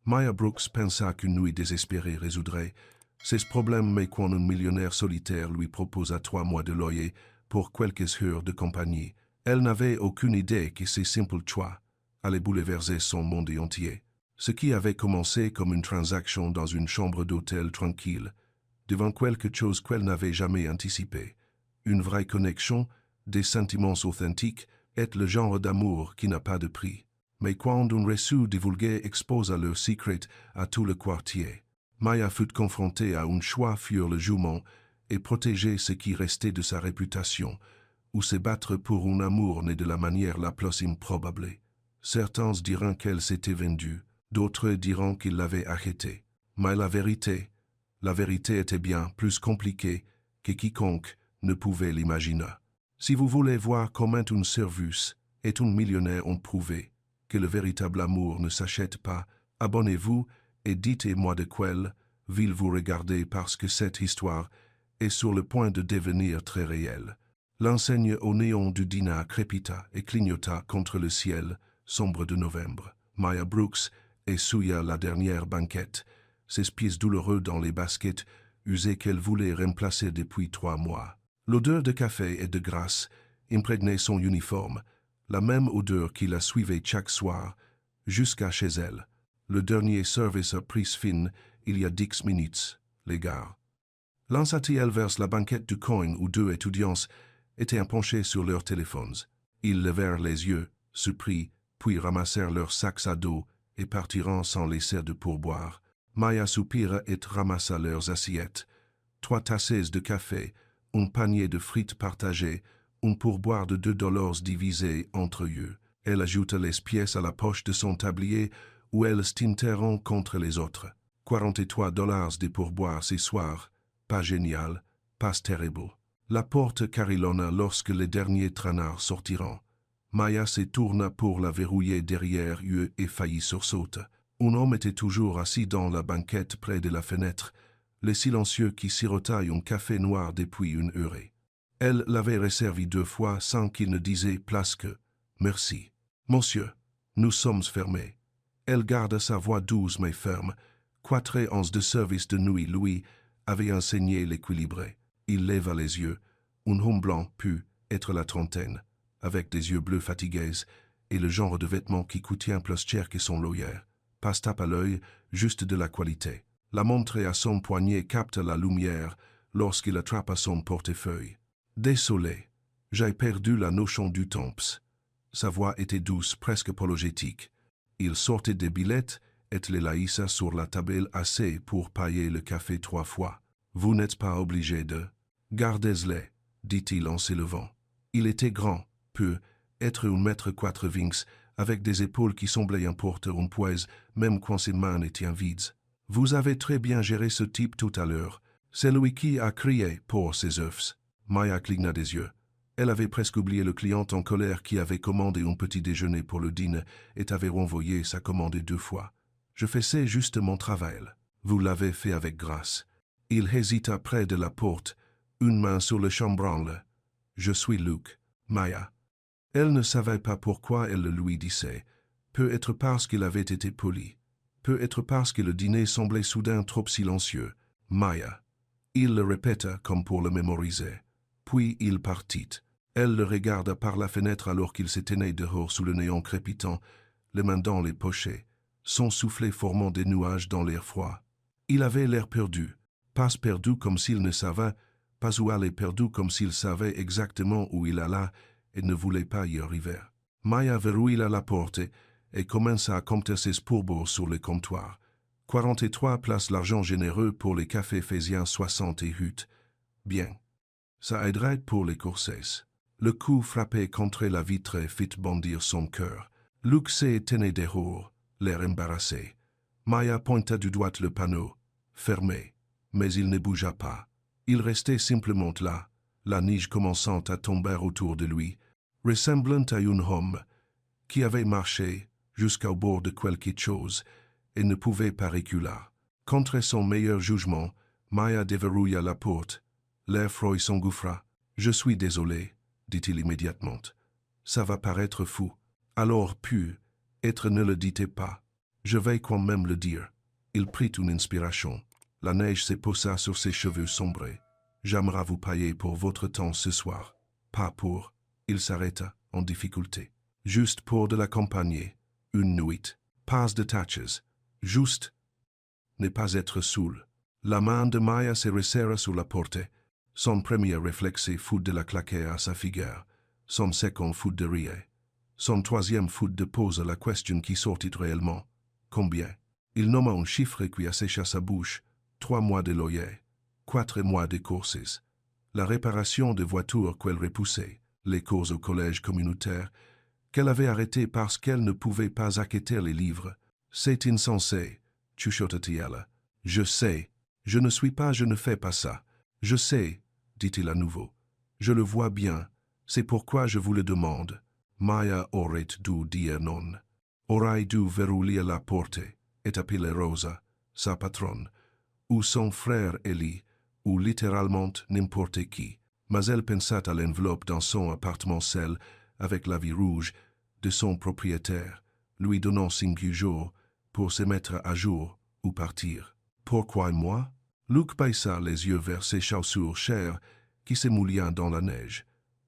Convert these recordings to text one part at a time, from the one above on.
Maya Brooks pensa qu'une nuit désespérée résoudrait ces problèmes, mais quand un millionnaire solitaire lui proposa 3 mois de loyer pour quelques heures de compagnie, elle n'avait aucune idée que ces simples choix allaient bouleverser son monde entier. Ce qui avait commencé comme une transaction dans une chambre d'hôtel tranquille devint quelque chose qu'elle n'avait jamais anticipé. Une vraie connexion, des sentiments authentiques, est le genre d'amour qui n'a pas de prix. Mais quand un récit divulgué exposa leur secret à tout le quartier, Maya fut confrontée à un choix: fuir le jugement et protéger ce qui restait de sa réputation, ou se battre pour un amour né de la manière la plus improbable. Certains diront qu'elle s'était vendue, d'autres diront qu'il l'avait arrêtée. Mais la vérité était bien plus compliquée que quiconque ne pouvait l'imaginer. Si vous voulez voir comment un service et un millionnaire ont prouvé que le véritable amour ne s'achète pas, abonnez-vous et dites-moi de quelle ville vous regardez, parce que cette histoire est sur le point de devenir très réelle. L'enseigne au néon du dîner crépita et clignota contre le ciel sombre de novembre. Maya Brooks essuya la dernière banquette, ses pieds douloureux dans les baskets usées qu'elle voulait remplacer depuis 3 mois. L'odeur de café et de graisse imprégnait son uniforme, la même odeur qui la suivait chaque soir jusqu'à chez elle. Le dernier service a pris fin il y a 10 minutes, les gars. Lança-t-elle vers la banquette du coin où 2 étudiants étaient penchés sur leurs téléphones. Ils levèrent les yeux, surpris, puis ramassèrent leurs sacs à dos et partirent sans laisser de pourboire. Maya soupira et ramassa leurs assiettes. 3 tasses de café, un panier de frites partagées, un pourboire de $2 divisé entre eux. Elle ajouta les pièces à la poche de son tablier où elles s'interront contre les autres. $43 de pourboire ce soir. Pas génial, pas terrible. La porte carillonna lorsque les derniers traînards sortiront. Maya se tourna pour la verrouiller derrière eux et faillit sursauter. Un homme était toujours assis dans la banquette près de la fenêtre, le silencieux qui sirotait un café noir depuis 1 heure. Elle l'avait resservi 2 fois sans qu'il ne disait plus que « Merci. Monsieur, nous sommes fermés. » Elle garda sa voix douce mais ferme. 4 ans de service de nuit lui avait enseigné l'équilibre. Il leva les yeux. Un homme blanc put être la trentaine, avec des yeux bleus fatigués et le genre de vêtements qui coûtait plus cher que son loyer. Pas tape à l'œil, juste de la qualité. La montre à son poignet capta la lumière lorsqu'il attrapa son portefeuille. « Désolé, j'ai perdu la notion du temps. » Sa voix était douce, presque apologétique. Il sortait des billettes et les laissa sur la table assez pour payer le café 3 fois. « Vous n'êtes pas obligé de... » « Gardez-les, » dit-il en s'élevant. Il était grand, peut être 1,80 m, avec des épaules qui semblaient emporter un poids, même quand ses mains étaient vides. « Vous avez très bien géré ce type tout à l'heure. C'est lui qui a crié pour ses œufs. » Maya cligna des yeux. Elle avait presque oublié le client en colère qui avait commandé un petit déjeuner pour le dîner et avait renvoyé sa commande 2 fois. « Je faisais juste mon travail. Vous l'avez fait avec grâce. » Il hésita près de la porte, une main sur le chambranle. « Je suis Luke, Maya. » Elle ne savait pas pourquoi elle le lui disait. Peut-être parce qu'il avait été poli. Peut-être parce que le dîner semblait soudain trop silencieux. « Maya. » Il le répéta comme pour le mémoriser. Puis il partit. Elle le regarda par la fenêtre alors qu'il s'éteignait dehors sous le néon crépitant, les mains dans les pochets, son soufflet formant des nuages dans l'air froid. Il avait l'air perdu. Pas perdu comme s'il ne savait, pas où aller, perdu comme s'il savait exactement où il allait et ne voulait pas y arriver. Maya verrouilla la porte et commença à compter ses pourboires sur le comptoir. 43 places l'argent généreux pour les cafés Fésiens 68. Bien. Ça aiderait pour les corsets. Le coup frappé contre la vitre fit bondir son cœur. Luke s'éteignait dehors, l'air embarrassé. Maya pointa du doigt le panneau. Fermé. Mais il ne bougea pas. Il restait simplement là, la neige commençant à tomber autour de lui, ressemblant à un homme qui avait marché jusqu'au bord de quelque chose et ne pouvait pas reculer. Contre son meilleur jugement, Maya déverrouilla la porte. L'air froid s'engouffra. « Je suis désolé, » dit-il immédiatement. « Ça va paraître fou. Alors, être ne le dites pas. » Je vais quand même le dire. Il prit une inspiration. La neige s'éposa sur ses cheveux sombrés. J'aimerais vous payer pour votre temps ce soir. Pas pour. Il s'arrêta, en difficulté. Juste pour de l'accompagner. Une nuit. Pas de tâches. Juste. Ne pas être saoul. La main de Maya se resserra sur la porte. Son premier réflexe fut de la claquer à sa figure. Son second fut de rire. Son troisième fut de poser la question qui sortit réellement. Combien? Il nomma un chiffre qui assécha sa bouche. 3 mois de loyer. 4 mois de courses. La réparation de voitures qu'elle repoussait. Les cours au collège communautaire, qu'elle avait arrêté parce qu'elle ne pouvait pas acquitter les livres. C'est insensé, chuchota-t-elle. Je sais. Je ne suis pas, je ne fais pas ça. Je sais, dit-il à nouveau. Je le vois bien. C'est pourquoi je vous le demande. Maya aurait dû dire non. Aurait dû verrouiller la porte et appeler Rosa, sa patronne, ou son frère Ellie, ou littéralement n'importe qui. Mais elle pensa à l'enveloppe dans son appartement seul, avec la vie rouge, de son propriétaire, lui donnant 5 jours pour se mettre à jour ou partir. Pourquoi moi? Luc baissa les yeux vers ses chaussures chères qui se moulaient dans la neige.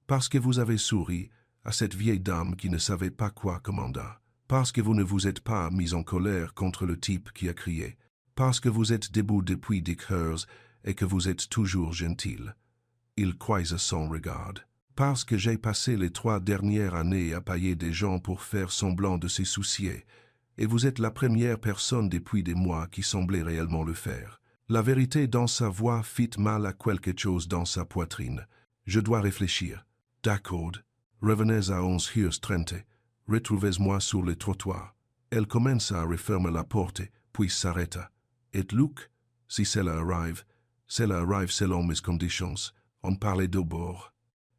Parce que vous avez souri à cette vieille dame qui ne savait pas quoi commander. Parce que vous ne vous êtes pas mis en colère contre le type qui a crié. Parce que vous êtes debout depuis 10 heures et que vous êtes toujours gentil. Il croisa son regard. Parce que j'ai passé les 3 dernières années à payer des gens pour faire semblant de se soucier, et vous êtes la première personne depuis des mois qui semblait réellement le faire. La vérité dans sa voix fit mal à quelque chose dans sa poitrine. Je dois réfléchir. D'accord. Revenez à 11h30. Retrouvez-moi sur le trottoir. Elle commença à refermer la porte, puis s'arrêta. Et Luc, si cela arrive selon mes conditions. On parlait d'abord.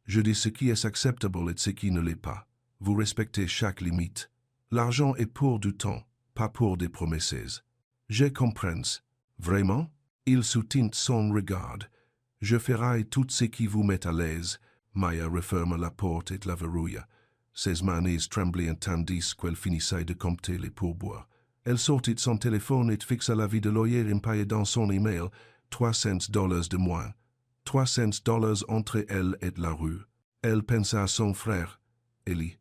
Je dis ce qui est acceptable et ce qui ne l'est pas. Vous respectez chaque limite. L'argent est pour du temps, pas pour des promesses. Je comprends. Vraiment? Il soutint son regard. Je ferai tout ce qui vous met à l'aise. Maya referma la porte et la verrouilla. Ses mains tremblaient tandis qu'elle finissait de compter les pourboires. Elle sortit son téléphone et fixa la vie de loyer impayé dans son email. $300 de moins. $300 entre elle et la rue. Elle pensa à son frère, Ellie,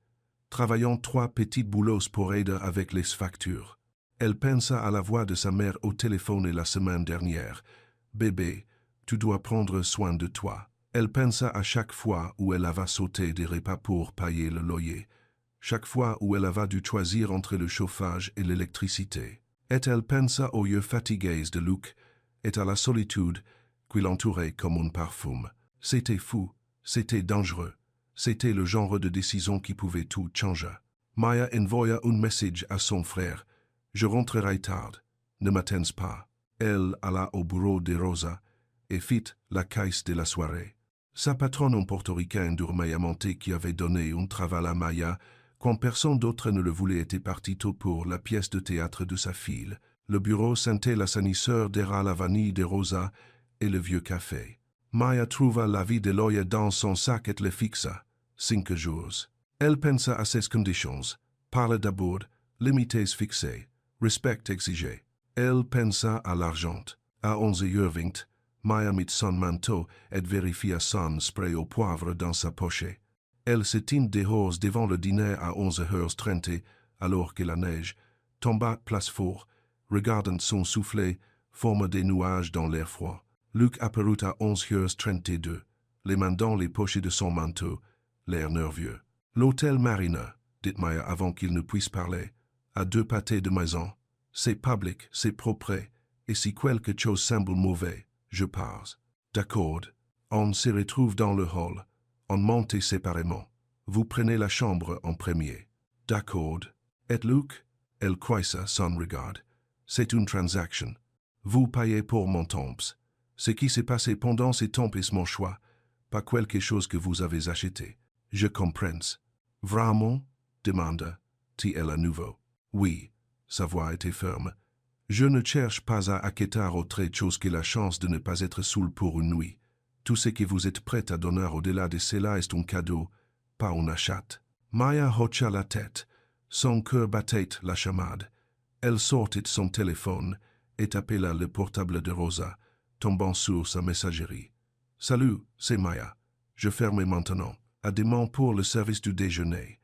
travaillant 3 petits boulots pour aider avec les factures. Elle pensa à la voix de sa mère au téléphone la semaine dernière. Bébé, tu dois prendre soin de toi. Elle pensa à chaque fois où elle avait sauté des repas pour payer le loyer. Chaque fois où elle avait dû choisir entre le chauffage et l'électricité. Et elle pensa aux yeux fatigués de Luc et à la solitude qui l'entourait comme un parfum. C'était fou, c'était dangereux, c'était le genre de décision qui pouvait tout changer. Maya envoya un message à son frère. Je rentrerai tard, ne m'attends pas. Elle alla au bureau de Rosa et fit la caisse de la soirée. Sa patronne en portoricain Durmayamante qui avait donné un travail à Maya quand personne d'autre ne le voulait était parti tôt pour la pièce de théâtre de sa fille. Le bureau sentait l'assainisseur d'Era la vanille de Rosa et le vieux café. Maya trouva la vie de loyer dans son sac et le fixa. 5 jours. Elle pensa à ses conditions. Parle d'abord, limites fixées, respect exigé. Elle pensa à l'argent. À 11h20, Maya mit son manteau et vérifia son spray au poivre dans sa poche. Elle se tint dehors devant le dîner à 11h30, alors que la neige tomba place fort, regardant son soufflet, forme des nuages dans l'air froid. Luc apparut à 11h32, les mains dans les poches de son manteau, l'air nerveux. L'hôtel Marina, dit Maya avant qu'il ne puisse parler, a 2 pâtés de maison. C'est public, c'est propre, et si quelque chose semble mauvais, je passe. D'accord. On se retrouve dans le hall. On monte séparément. Vous prenez la chambre en premier. D'accord. Et Luc? Elle croisa son regard. C'est une transaction. Vous payez pour mon temps. Ce qui s'est passé pendant ces temps est mon choix, pas quelque chose que vous avez acheté. Je comprends. Vraiment? demanda-t-elle à nouveau. Oui, sa voix était ferme. Je ne cherche pas à acquitter autre chose que la chance de ne pas être saoul pour une nuit. Tout ce que vous êtes prêt à donner au-delà de cela est un cadeau, pas un achat. Maya hocha la tête. Son cœur battait la chamade. Elle sortit son téléphone et appela le portable de Rosa, tombant sur sa messagerie. « Salut, c'est Maya. Je ferme maintenant. À demain pour le service du déjeuner.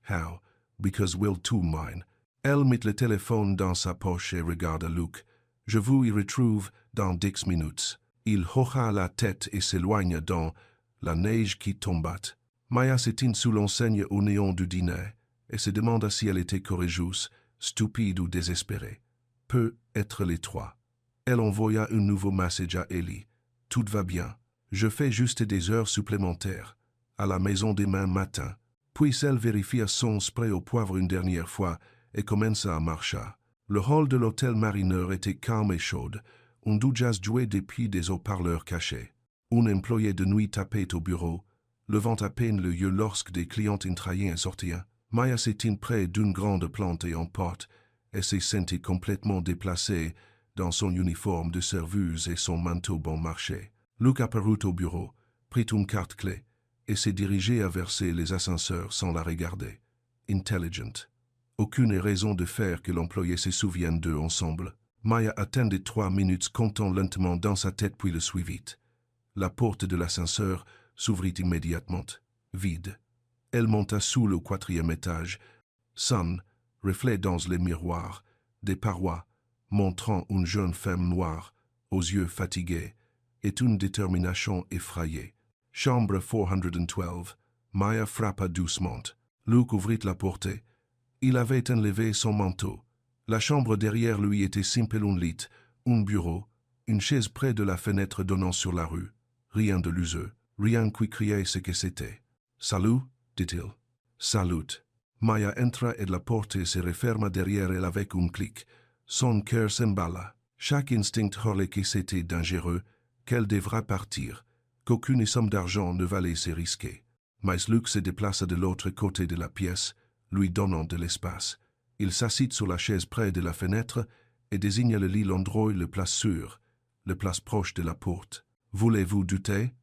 How? Because we'll too mine. » Elle mit le téléphone dans sa poche et regarda Luke. « Je vous y retrouve dans 10 minutes. » Il hocha la tête et s'éloigna dans la neige qui tombat. Maya s'éteigne sous l'enseigne au néon du dîner et se demanda si elle était courageuse, stupide ou désespérée. Peut être les trois. Elle envoya un nouveau message à Ellie. « Tout va bien. Je fais juste des heures supplémentaires. À la maison demain matin. » Puis elle vérifia son spray au poivre une dernière fois et commença à marcher. Le hall de l'hôtel Mariner était calme et chaude. On doujas jouait depuis des haut-parleurs cachés. Un employé de nuit tapait au bureau, levant à peine le yeux lorsque des clients entraient et sortaient. Maya s'éteigne près d'une grande plante et en porte, et se sentit complètement déplacée dans son uniforme de serveuse et son manteau bon marché. Luke apparut au bureau, prit une carte clé, et se dirigeait à verser les ascenseurs sans la regarder. Intelligent. Aucune raison de faire que l'employé se souvienne d'eux ensemble. Maya attendit 3 minutes, comptant lentement dans sa tête puis le suivit. La porte de l'ascenseur s'ouvrit immédiatement. Vide. Elle monta sous le 4e étage. Son, reflet dans les miroirs, des parois, montrant une jeune femme noire, aux yeux fatigués, et une détermination effrayée. Chambre 412. Maya frappa doucement. Luke ouvrit la porte. Il avait enlevé son manteau. La chambre derrière lui était simple, un lit, un bureau, une chaise près de la fenêtre donnant sur la rue. Rien de luseux, rien qui criait ce que c'était. « Salut » dit-il. « Salut ». Maya entra et la porte se referma derrière elle avec un clic. Son cœur s'emballa. Chaque instinct hurlait que c'était dangereux, qu'elle devra partir, qu'aucune somme d'argent ne valait se risquer. Mais Luke se déplaça de l'autre côté de la pièce, lui donnant de l'espace. Il s'assit sur la chaise près de la fenêtre et désigna le lit l'endroit le plus sûr, le plus proche de la porte. « Voulez-vous du thé ?»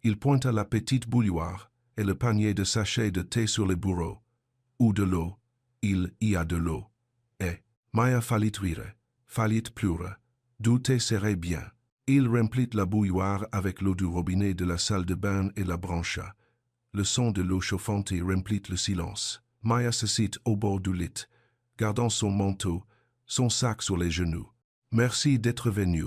Il pointa la petite bouilloire et le panier de sachets de thé sur le bureau. « Ou de l'eau. Il y a de l'eau. » Et Maya fallit rire, fallit pleurer. Du thé serait bien. Il remplit la bouilloire avec l'eau du robinet de la salle de bain et la brancha. Le son de l'eau chauffante remplit le silence. Maya s'assit au bord du lit, gardant son manteau, son sac sur les genoux. « Merci d'être venu, »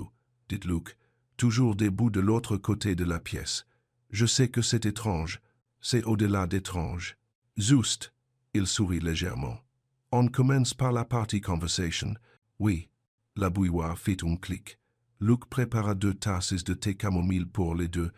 dit Luke, toujours debout de l'autre côté de la pièce. « Je sais que c'est étrange, c'est au-delà d'étrange. »« Juste. » Il sourit légèrement. « On commence par la partie conversation. »« Oui. » La bouilloire fit un clic. Luke prépara 2 tasses de thé camomille pour les deux,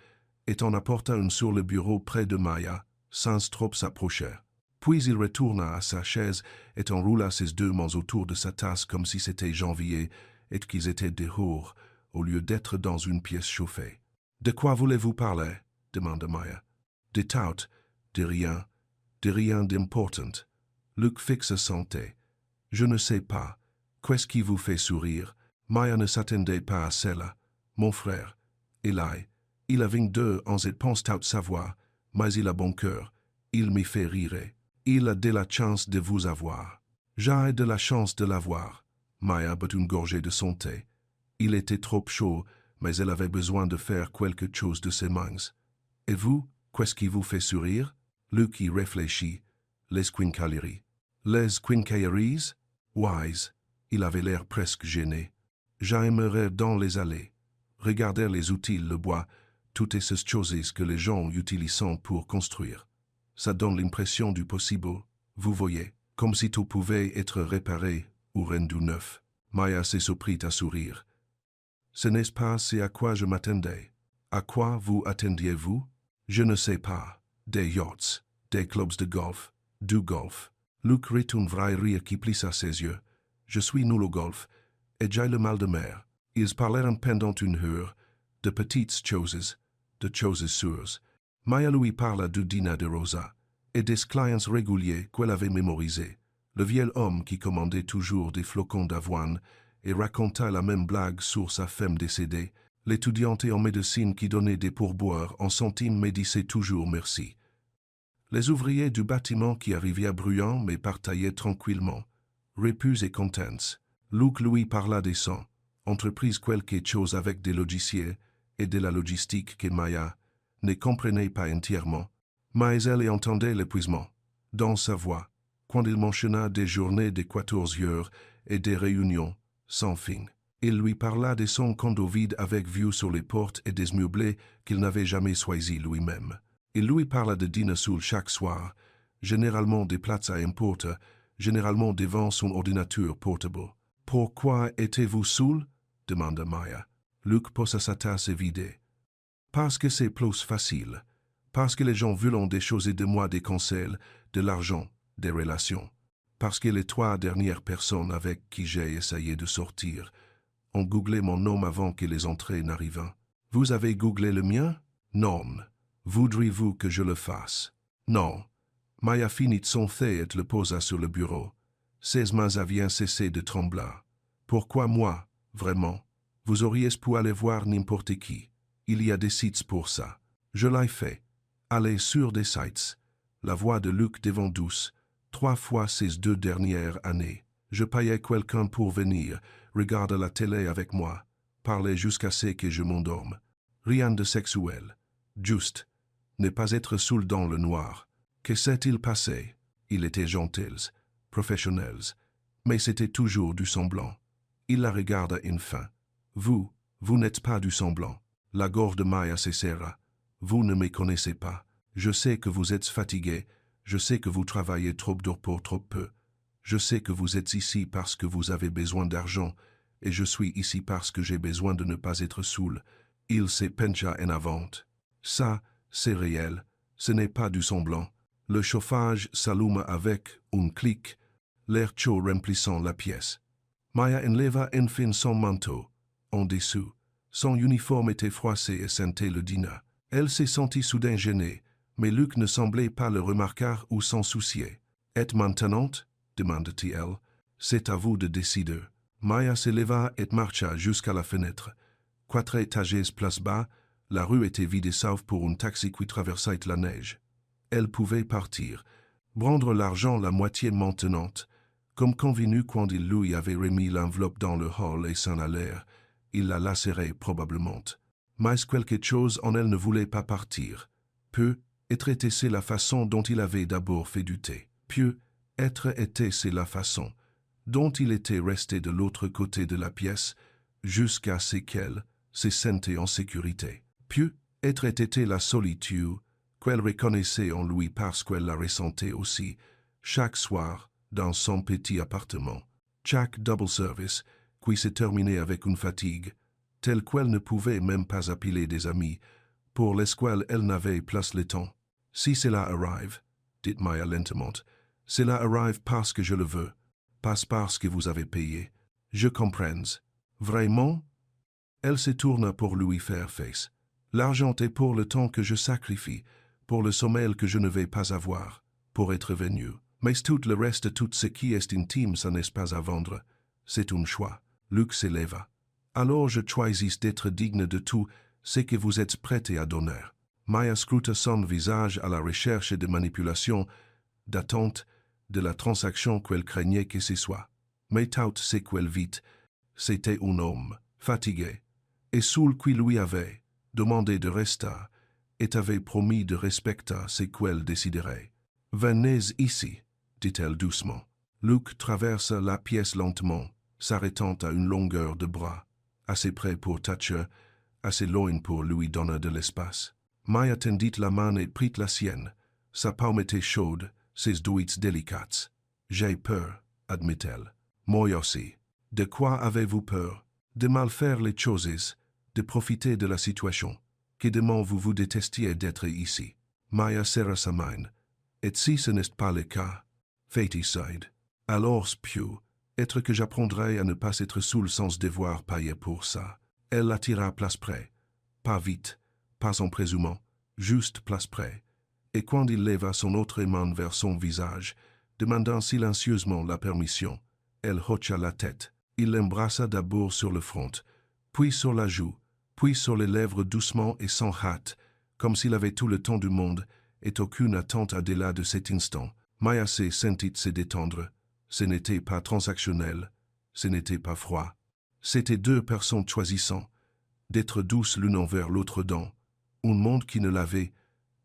et en apporta une sur le bureau près de Maya, sans trop s'approcher. Puis il retourna à sa chaise et enroula ses 2 mains autour de sa tasse comme si c'était janvier et qu'ils étaient dehors, au lieu d'être dans une pièce chauffée. « De quoi voulez-vous parler ?» demanda Maya. « De tout, de rien d'important. » Luke fixa son thé. « Je ne sais pas. Qu'est-ce qui vous fait sourire ?» Maya ne s'attendait pas à cela. « Mon frère, Eli, il a 22 ans et pense tout savoir, mais il a bon cœur. Il m'y fait rire. Il a de la chance de vous avoir. »« J'ai de la chance de l'avoir. » Maya but une gorgée de son thé. Il était trop chaud, mais elle avait besoin de faire quelque chose de ses mains. « Et vous, qu'est-ce qui vous fait sourire ?» Luke y réfléchit. « Les quincailleries. »« Les quincailleries ?» Wise. Il avait l'air presque gêné. « J'aimerais dans les allées. Regarder les outils, le bois, toutes ces choses que les gens utilisent pour construire. Ça donne l'impression du possible, vous voyez, comme si tout pouvait être réparé ou rendu neuf. » Maya se surprit à sourire. « Ce n'est pas ce à quoi je m'attendais. À quoi vous attendiez-vous ?»« Je ne sais pas. Des yachts, des clubs de golf, du golf. » Luke rit un vrai rire qui plissa ses yeux. « Je suis nul au golf, et j'ai le mal de mer. » Ils parlèrent pendant une heure, de petites choses sûres. Maya lui parla du dîner de Rosa, et des clients réguliers qu'elle avait mémorisés. Le vieil homme qui commandait toujours des flocons d'avoine et raconta la même blague sur sa femme décédée, l'étudiante en médecine qui donnait des pourboires en centimes mais disait toujours merci. Les ouvriers du bâtiment qui arrivaient bruyants mais partaillaient tranquillement, repus et contents. Luke lui parla des sons, entreprise quelque chose avec des logiciels et de la logistique que Maya ne comprenait pas entièrement, mais elle entendait l'épuisement dans sa voix quand il mentionna des journées de 14 heures et des réunions sans fin. Il lui parla de son condo vide avec vue sur les portes et des meublés qu'il n'avait jamais choisis lui-même. Il lui parla de dîner seul chaque soir, généralement des plats à emporter, généralement devant son ordinateur portable. « Pourquoi étiez-vous seul ?» demanda Maya. Luke posa sa tasse vidée. « Parce que c'est plus facile. Parce que les gens veulent des choses de moi, des conseils, de l'argent, des relations. Parce que les 3 dernières personnes avec qui j'ai essayé de sortir ont googlé mon nom avant que les entrées n'arrivent. Vous avez googlé le mien? Non. Voudriez-vous que je le fasse? Non. » Maya finit son thé et le posa sur le bureau. Ses mains avaient cessé de trembler. « Pourquoi moi, vraiment? Vous auriez pu aller voir n'importe qui. Il y a des sites pour ça. Je l'ai fait. Allez sur des sites. » La voix de Luke devint douce. 3 fois ces 2 dernières années. Je payais quelqu'un pour venir, regarder la télé avec moi, parler jusqu'à ce que je m'endorme. Rien de sexuel. Juste. Ne pas être seul dans le noir. Que s'est-il passé? Ils étaient gentils, professionnels, mais c'était toujours du semblant. Il la regarda enfin. Vous n'êtes pas du semblant. La gorge de Maya se serra. Vous ne me connaissez pas. Je sais que vous êtes fatigué. Je sais que vous travaillez trop dur pour trop peu. Je sais que vous êtes ici parce que vous avez besoin d'argent, et je suis ici parce que j'ai besoin de ne pas être saoul. Il se pencha en avant. Ça, c'est réel. Ce n'est pas du semblant. Le chauffage s'alluma avec un clic, l'air chaud remplissant la pièce. Maya enleva enfin son manteau. En dessous, son uniforme était froissé et sentait le dîner. Elle se sentit soudain gênée, mais Luke ne semblait pas le remarquer ou s'en soucier. « Et maintenant ?» demanda-t-il. « C'est à vous de décider. » Maya se leva et marcha jusqu'à la fenêtre. 4 étages place bas, la rue était vide sauf pour un taxi qui traversait la neige. Elle pouvait partir, prendre l'argent la moitié maintenant, comme convenu quand il lui avait remis l'enveloppe dans le hall et s'en allait. Il la lasserait probablement. Mais quelque chose en elle ne voulait pas partir. Peut-être était-ce la façon dont il avait d'abord fait douter. Peut-être était-ce la façon dont il était resté de l'autre côté de la pièce jusqu'à ce qu'elle se sentait en sécurité. Peut-être était la solitude qu'elle reconnaissait en lui parce qu'elle la ressentait aussi, chaque soir, dans son petit appartement. Chaque double service, qui se terminait avec une fatigue, telle qu'elle ne pouvait même pas appeler des amis, pour lesquels elle n'avait plus le temps. Si cela arrive, dit Maya lentement, cela arrive parce que je le veux, pas parce que vous avez payé. Je comprends. Vraiment? Elle se tourna pour lui faire face. L'argent est pour le temps que je sacrifie, pour le sommeil que je ne vais pas avoir, pour être venu. Mais tout le reste, tout ce qui est intime, ça n'est pas à vendre. C'est un choix. Luke s'éleva. Alors je choisis d'être digne de tout ce que vous êtes prêt à donner. Maya scruta son visage à la recherche de manipulation, d'attente, de la transaction qu'elle craignait que ce soit. Mais tout ce qu'elle vit, c'était un homme, fatigué, et seul qui lui avait demandé de rester, et avait promis de respecter ce qu'elle déciderait. « Venez ici, » dit-elle doucement. Luke traversa la pièce lentement, s'arrêtant à une longueur de bras, assez près pour toucher, assez loin pour lui donner de l'espace. Maya tendit la main et prit la sienne. Sa paume était chaude, ses doigts délicats. « J'ai peur, » admit-elle. « Moi aussi. » « De quoi avez-vous peur? De mal faire les choses, de profiter de la situation. Que demain vous détestiez d'être ici. » Maya serra sa main. « Et si ce n'est pas le cas? » Féticide. « Alors, peut-être que j'apprendrai à ne pas être seul sans devoir payer pour ça. » Elle l'attira place près. Pas vite, pas en présumant, juste place près. Et quand il leva son autre main vers son visage, demandant silencieusement la permission, elle hocha la tête. Il l'embrassa d'abord sur le front, puis sur la joue, puis sur les lèvres doucement et sans hâte, comme s'il avait tout le temps du monde et aucune attente au-delà de cet instant. Maya se sentit se détendre. Ce n'était pas transactionnel, Ce n'était pas froid. C'étaient deux personnes choisissant d'être douces l'une envers l'autre dans un monde qui ne l'avait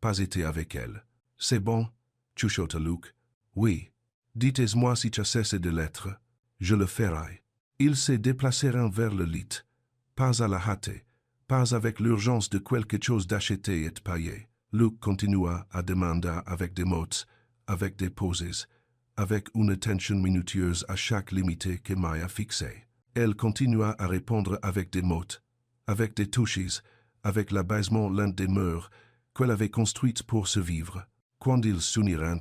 pas été avec elle. C'est bon, chuchota Luke. Oui. Dites-moi si tu cesses de l'être. Je le ferai. Ils se déplacèrent vers le lit. Pas à la hâte, pas avec l'urgence de quelque chose d'acheté et de payé. Luke continua à demander avec des mots, avec des pauses, avec une attention minutieuse à chaque limite que Maya fixait. Elle continua à répondre avec des mots, avec des touches, avec l'abaissement lent des murs qu'elle avait construites pour se vivre. Quand ils s'unirent,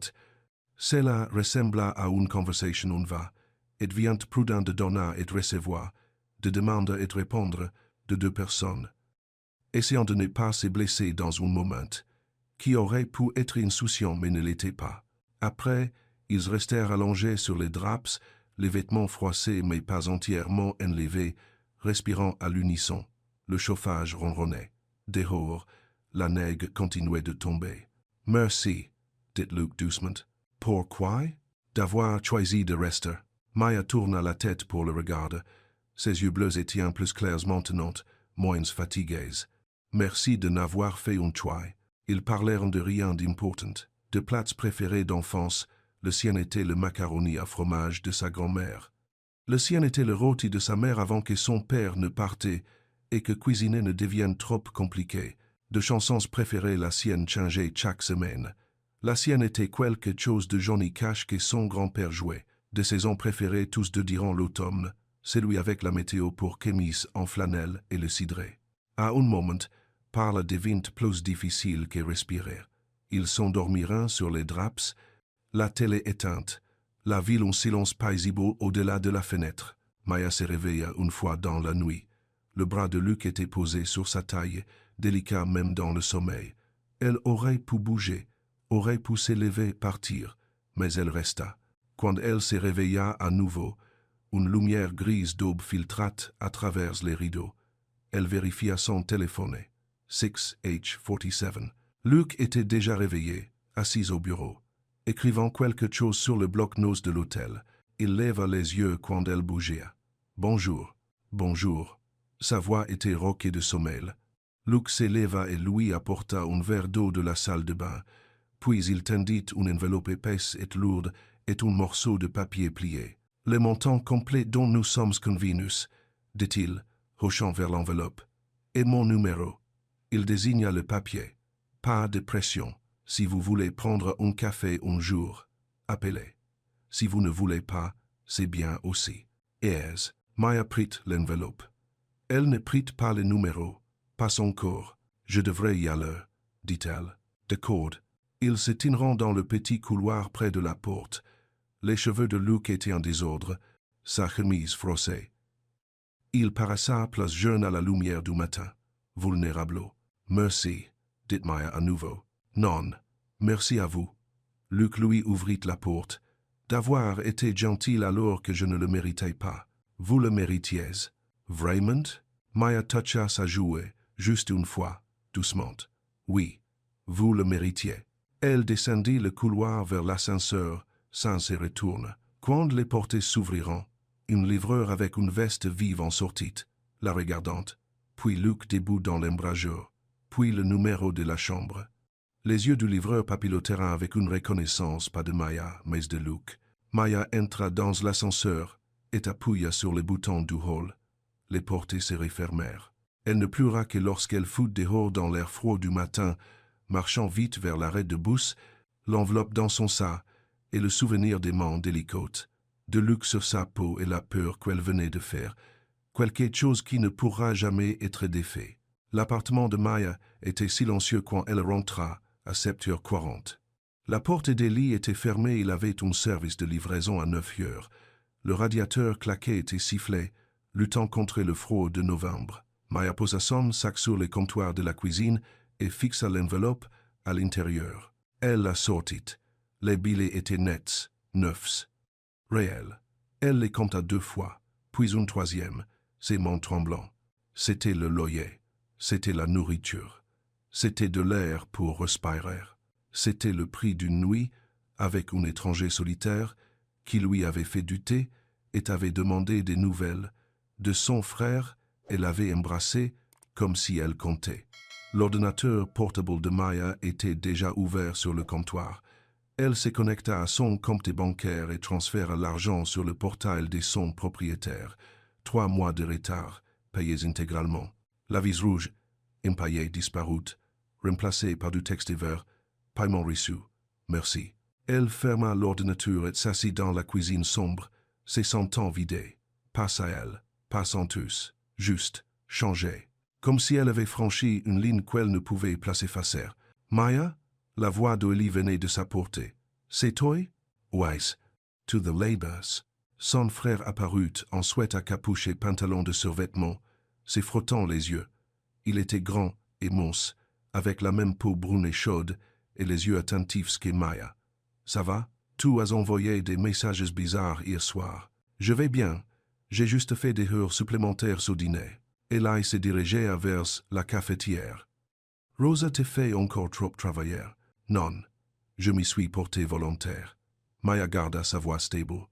cela ressembla à une conversation en va, et devient prudent de donner et de recevoir, de demander et de répondre de deux personnes, essayant de ne pas se blesser dans un moment, qui aurait pu être insouciant mais ne l'était pas. Après, ils restèrent allongés sur les draps, les vêtements froissés mais pas entièrement enlevés, respirant à l'unisson. Le chauffage ronronnait. Dehors, la neige continuait de tomber. « Merci, dit Luke doucement. « Pourquoi? D'avoir choisi de rester. » Maya tourna la tête pour le regarder. Ses yeux bleus étaient plus clairs maintenant, moins fatigués. « Merci de n'avoir fait un choix. » Ils parlèrent de rien d'important. De plats préférés d'enfance, le sien était le macaroni à fromage de sa grand-mère. Le sien était le rôti de sa mère avant que son père ne parte et que cuisiner ne devienne trop compliqué. De chansons préférées, la sienne changeait chaque semaine. La sienne était quelque chose de Johnny Cash que son grand-père jouait. De saisons préférées tous deux diront l'automne, celui avec la météo pour chemise en flanelle et le cidré. À un moment, parle devint plus difficile que respirer. Ils s'endormirent sur les draps, la télé éteinte, la ville en silence paisible au-delà de la fenêtre. Maya se réveilla une fois dans la nuit. Le bras de Luke était posé sur sa taille, délicat même dans le sommeil. Elle aurait pu bouger, aurait pu s'élever, partir, mais elle resta. Quand elle se réveilla à nouveau, une lumière grise d'aube filtra à travers les rideaux. Elle vérifia son téléphone. 6H47. Luke était déjà réveillé, assis au bureau, écrivant quelque chose sur le bloc-notes de l'hôtel. Il leva les yeux quand elle bougeait. « Bonjour. »« Bonjour. » Sa voix était rauque de sommeil. Luke s'éleva et lui apporta un verre d'eau de la salle de bain. Puis il tendit une enveloppe épaisse et lourde et un morceau de papier plié. « Le montant complet dont nous sommes convenus, » dit-il, hochant vers l'enveloppe. « Et mon numéro. » Il désigna le papier. « Pas de pression. Si vous voulez prendre un café un jour, appelez. Si vous ne voulez pas, c'est bien aussi. » Airs. Maya prit l'enveloppe. Elle ne prit pas le numéro. Pas encore. « Je devrais y aller, » dit-elle. « D'accord. » Ils se tinront dans le petit couloir près de la porte. Les cheveux de Luke étaient en désordre, sa chemise froissée. Il paraissait plus jeune à la lumière du matin, vulnérable. « Merci, » dit Maya à nouveau. « Non, merci à vous. » Luke lui ouvrit la porte. « D'avoir été gentil alors que je ne le méritais pas. Vous le méritiez. »« Vraiment? » Maya toucha sa joue, juste une fois, doucement. « Oui, vous le méritiez. » Elle descendit le couloir vers l'ascenseur, sans se retourner. Quand les portes s'ouvriront, un livreur avec une veste vive en sortit, la regardant, puis Luke debout dans l'embrageur, puis le numéro de la chambre. Les yeux du livreur papillotèrent avec une reconnaissance, pas de Maya, mais de Luke. Maya entra dans l'ascenseur et appuya sur le bouton du hall. Les portes se refermèrent. Elle ne pleura que lorsqu'elle fut dehors dans l'air froid du matin, marchant vite vers l'arrêt de bus, l'enveloppe dans son sac et le souvenir des mains délicates, de Luke sur sa peau et la peur qu'elle venait de faire, quelque chose qui ne pourra jamais être défait. L'appartement de Maya était silencieux quand elle rentra à 7h40. La porte des lits était fermée, il avait un service de livraison à 9h. Le radiateur claquait et sifflait, luttant contre le froid de novembre. Maya posa son sac sur le comptoir de la cuisine et fixa l'enveloppe à l'intérieur. Elle la sortit. Les billets étaient nets, neufs, réels. Elle les compta 2 fois, puis une troisième, ses mains tremblantes. C'était le loyer, c'était la nourriture, c'était de l'air pour respirer. C'était le prix d'une nuit avec un étranger solitaire qui lui avait fait douter et avait demandé des nouvelles. De son frère, elle avait embrassé comme si elle comptait. L'ordinateur portable de Maya était déjà ouvert sur le comptoir. Elle se connecta à son compte bancaire et transféra l'argent sur le portail de son propriétaire. 3 mois de retard, payés intégralement. L'avis rouge, impayé, disparut, remplacé par du texte vert, paiement reçu, merci. Elle ferma l'ordinateur et s'assit dans la cuisine sombre, se sentant vidée. Passe à elle, passant tous, juste, changé. Comme si elle avait franchi une ligne qu'elle ne pouvait plus effacer. Maya? La voix d'Oli venait de sa portée. C'est toi? Weiss. To the labors. Son frère apparut en sweat à capuche et pantalon de survêtement, se frottant les yeux. Il était grand et mince, avec la même peau brune et chaude et les yeux attentifs que Maya. Ça va? Tu as envoyé des messages bizarres hier soir. Je vais bien. J'ai juste fait des heures supplémentaires au dîner. Eli se dirigeait vers la cafetière. Rosa te fait encore trop travailler. Non. Je m'y suis porté volontaire. Maya garda sa voix stable.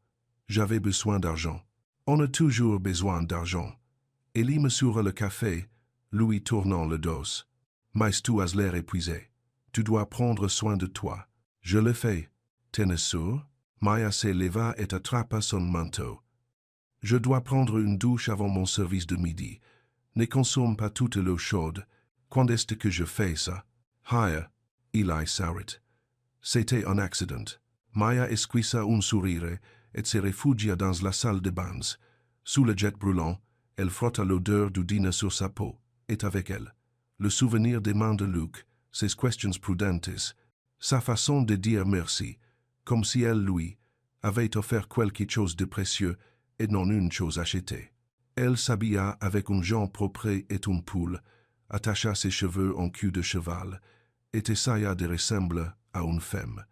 J'avais besoin d'argent. On a toujours besoin d'argent. Eli mesura le café, lui tournant le dos. Mais tu as l'air épuisé. Tu dois prendre soin de toi. Je le fais. T'en es sûr? Maya se leva et attrapa son manteau. Je dois prendre une douche avant mon service de midi. Ne consomme pas toute l'eau chaude. Quand est-ce que je fais ça? Hire. Eli s'arrête. C'était un accident. Maya esquissa un sourire et se réfugia dans la salle de bains. Sous le jet brûlant, elle frotta l'odeur du dîner sur sa peau, et avec elle, le souvenir des mains de Luke, ses questions prudentes, sa façon de dire merci, comme si elle, lui, avait offert quelque chose de précieux et non une chose achetée. Elle s'habilla avec un jean propre et une poule, attacha ses cheveux en cul de cheval, et essaya de ressembler à une femme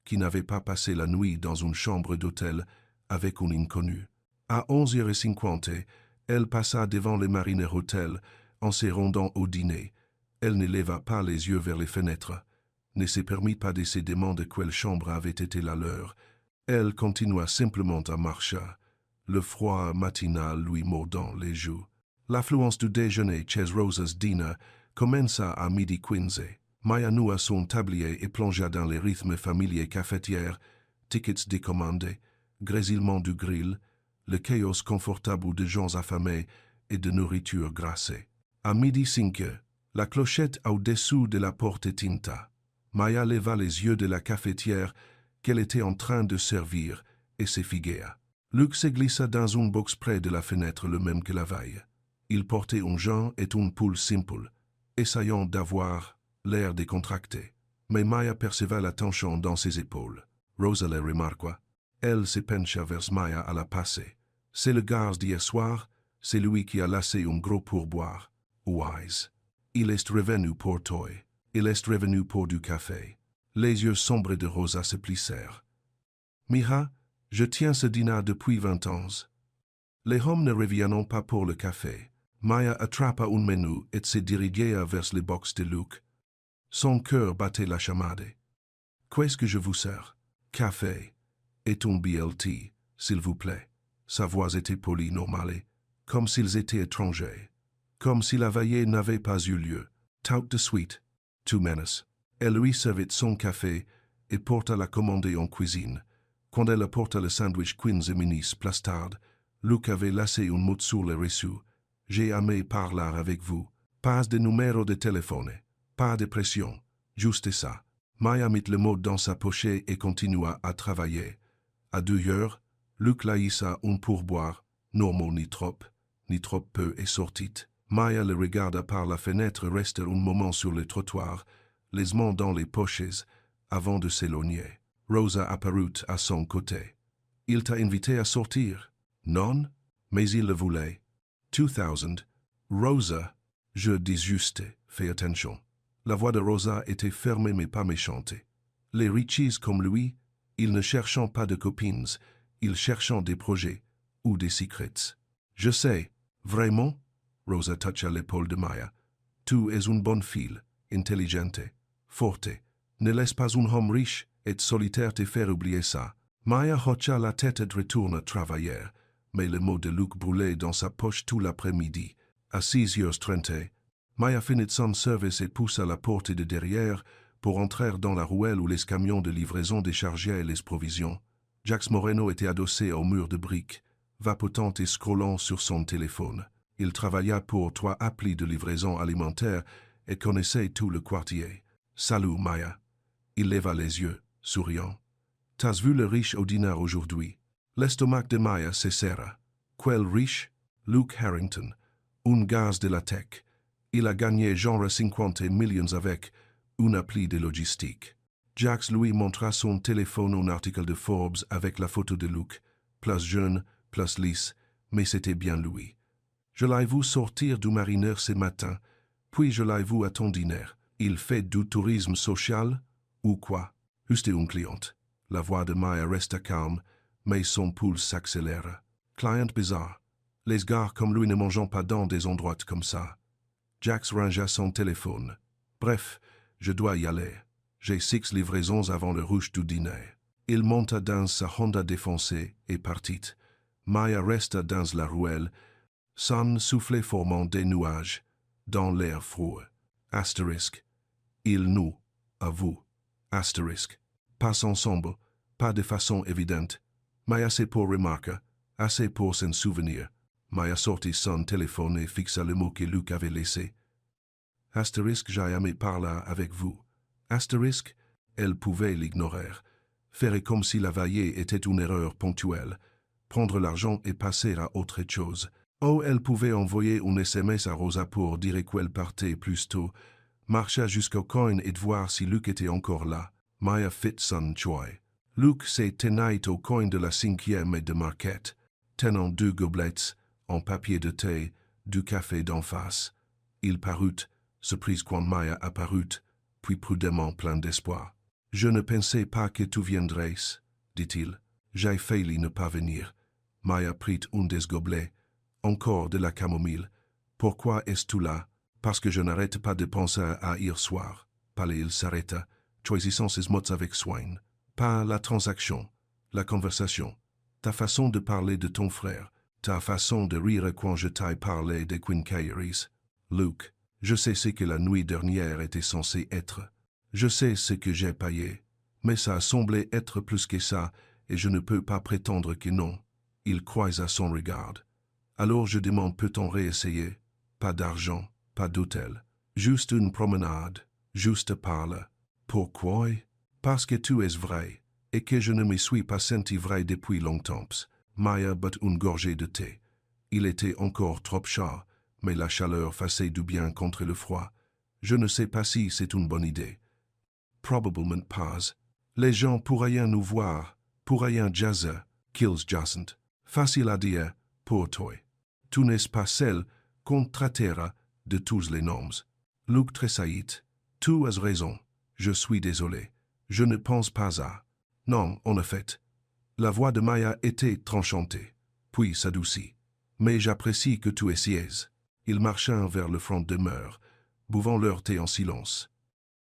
qui n'avait pas passé la nuit dans une chambre d'hôtel avec un inconnu. À 11h50, elle passa devant le Mariner Hotel en se rendant au dîner. Elle ne leva pas les yeux vers les fenêtres, ne se permit pas de se demander quelle chambre avait été la leur. Elle continua simplement à marcher, le froid matinal lui mordant les joues. L'affluence du déjeuner chez Rosa's dîner commença à 12h15. Maya noua son tablier et plongea dans les rythmes familiers cafetières, tickets décommandés, grésillement du grill, le chaos confortable de gens affamés et de nourriture grassée. À 12h05, la clochette au-dessous de la porte éteinte. Maya leva les yeux de la cafetière qu'elle était en train de servir et se figea. Luke se glissa dans une box près de la fenêtre le même que la veille. Il portait un jean et une poule simple, essayant d'avoir l'air décontracté. Mais Maya perceva la tension dans ses épaules. Rosa le remarqua. Elle se pencha vers Maya à la passer. C'est le gars d'hier soir, c'est lui qui a laissé un gros pourboire. Wise. Il est revenu pour toi. Il est revenu pour du café. Les yeux sombres de Rosa se plissèrent. Mira, je tiens ce dîner depuis 20 ans. Les hommes ne reviennent pas pour le café. Maya attrapa un menu et se dirigea vers les box de Luke. Son cœur battait la chamade. Qu'est-ce que je vous sers? Café. Et un BLT, s'il vous plaît. Sa voix était polie, normale, comme s'ils étaient étrangers. Comme si la veillée n'avait pas eu lieu. Tout de suite. Tu menaces. Elle lui servit son café et porta la commander en cuisine. Quand elle apporta le sandwich Queens et Minis Plastard, Luke avait laissé un mot sur le reçu. J'ai aimé parler avec vous. Pas de numéro de téléphone. Pas de pression. Juste ça. Maya mit le mot dans sa pochette et continua à travailler. À 2h, Luke laissa un pourboire, normal ni trop peu et sortit. Maya le regarda par la fenêtre rester un moment sur le trottoir, les mains dans les poches, avant de s'éloigner. Rosa apparut à son côté. Il t'a invité à sortir? Non, mais il le voulait. 2000. Rosa, je dis juste, fais attention. La voix de Rosa était fermée mais pas méchante. Les richies comme lui, ils ne cherchant pas de copines, ils cherchant des projets ou des secrets. Je sais, vraiment? Rosa toucha l'épaule de Maya. Tu es une bonne fille, intelligente, forte. Ne laisse pas un homme riche et solitaire te faire oublier ça. Maya hocha la tête et retourna travailler, mais le mot de Luke brûlait dans sa poche tout l'après-midi. À 6h30, Maya finit son service et poussa la porte de derrière pour entrer dans la ruelle où les camions de livraison déchargeaient les provisions. Jax Moreno était adossé au mur de briques, vapotant et scrollant sur son téléphone. Il travailla pour 3 applis de livraison alimentaire et connaissait tout le quartier. « Salut, Maya. » Il leva les yeux, souriant. « T'as vu le riche au dîner aujourd'hui? » L'estomac de Maya se serra. « Quel riche? » Luke Harrington, un gaz de la tech. Il a gagné genre 50 millions avec une appli de logistique. Jax lui montra son téléphone un article de Forbes avec la photo de Luke, plus jeune, plus lisse, mais c'était bien lui. Je l'ai vu sortir du Mariner ce matin, puis je l'ai vu à ton dîner. Il fait du tourisme social, ou quoi? Juste une cliente. La voix de Maya resta calme, mais son pouls s'accéléra. Client bizarre. Les gars comme lui ne mangent pas dans des endroits comme ça. Jax rangea son téléphone. Bref, je dois y aller. J'ai 6 livraisons avant le rush du dîner. Il monta dans sa Honda défoncée et partit. Maya resta dans la ruelle, son soufflet formant des nuages, dans l'air froid. Astérisque. Il nous, à vous. Astérisque. Pas ensemble, pas de façon évidente, mais assez pour remarquer, assez pour s'en souvenir. Maya sortit son téléphone et fixa le mot que Luke avait laissé. Astérisque, j'ai aimé parler avec vous. Astérisque, elle pouvait l'ignorer, faire comme si la veillée était une erreur ponctuelle, prendre l'argent et passer à autre chose. Oh, elle pouvait envoyer un SMS à Rosa pour dire qu'elle partait plus tôt, marcha jusqu'au coin et voir si Luke était encore là. Maya fit son choix. Luke se tenait au coin de la 5e et de Marquette, tenant 2 gobelets, en papier de thé, du café d'en face. Il parut, surprise quand Maya apparut, puis prudemment plein d'espoir. « Je ne pensais pas que tu viendrais, dit-il. J'ai failli ne pas venir. » Maya prit un des gobelets. Encore de la camomille. « Pourquoi es-tu là? » « Parce que je n'arrête pas de penser à hier soir. » Il s'arrêta, choisissant ses mots avec soin. « Pas la transaction, la conversation. Ta façon de parler de ton frère. Ta façon de rire quand je t'ai parlé des Quincailleries. Luke, je sais ce que la nuit dernière était censée être. Je sais ce que j'ai payé. Mais ça a semblé être plus que ça, et je ne peux pas prétendre que non. » Il croisa son regard. « Alors je demande, peut-on réessayer? Pas d'argent, pas d'hôtel. Juste une promenade, juste parler. Pourquoi? Parce que tu es vrai, et que je ne me suis pas senti vrai depuis longtemps. » Maya but une gorgée de thé. Il était encore trop chaud, mais la chaleur faisait du bien contre le froid. Je ne sais pas si c'est une bonne idée. Probablement pas. Les gens pourraient nous voir, pourraient jaser, qu'ils jasent. Facile à dire, pour toi. Tu n'es pas celle qu'on traitera de tous les noms. Luke tressaillit. Tu as raison. Je suis désolé. Je ne pense pas à... Non, en effet. La voix de Maya était tranchantée, puis s'adoucit. Mais j'apprécie que tu essayes. Ils marchèrent vers le front de demeure, buvant leur thé en silence.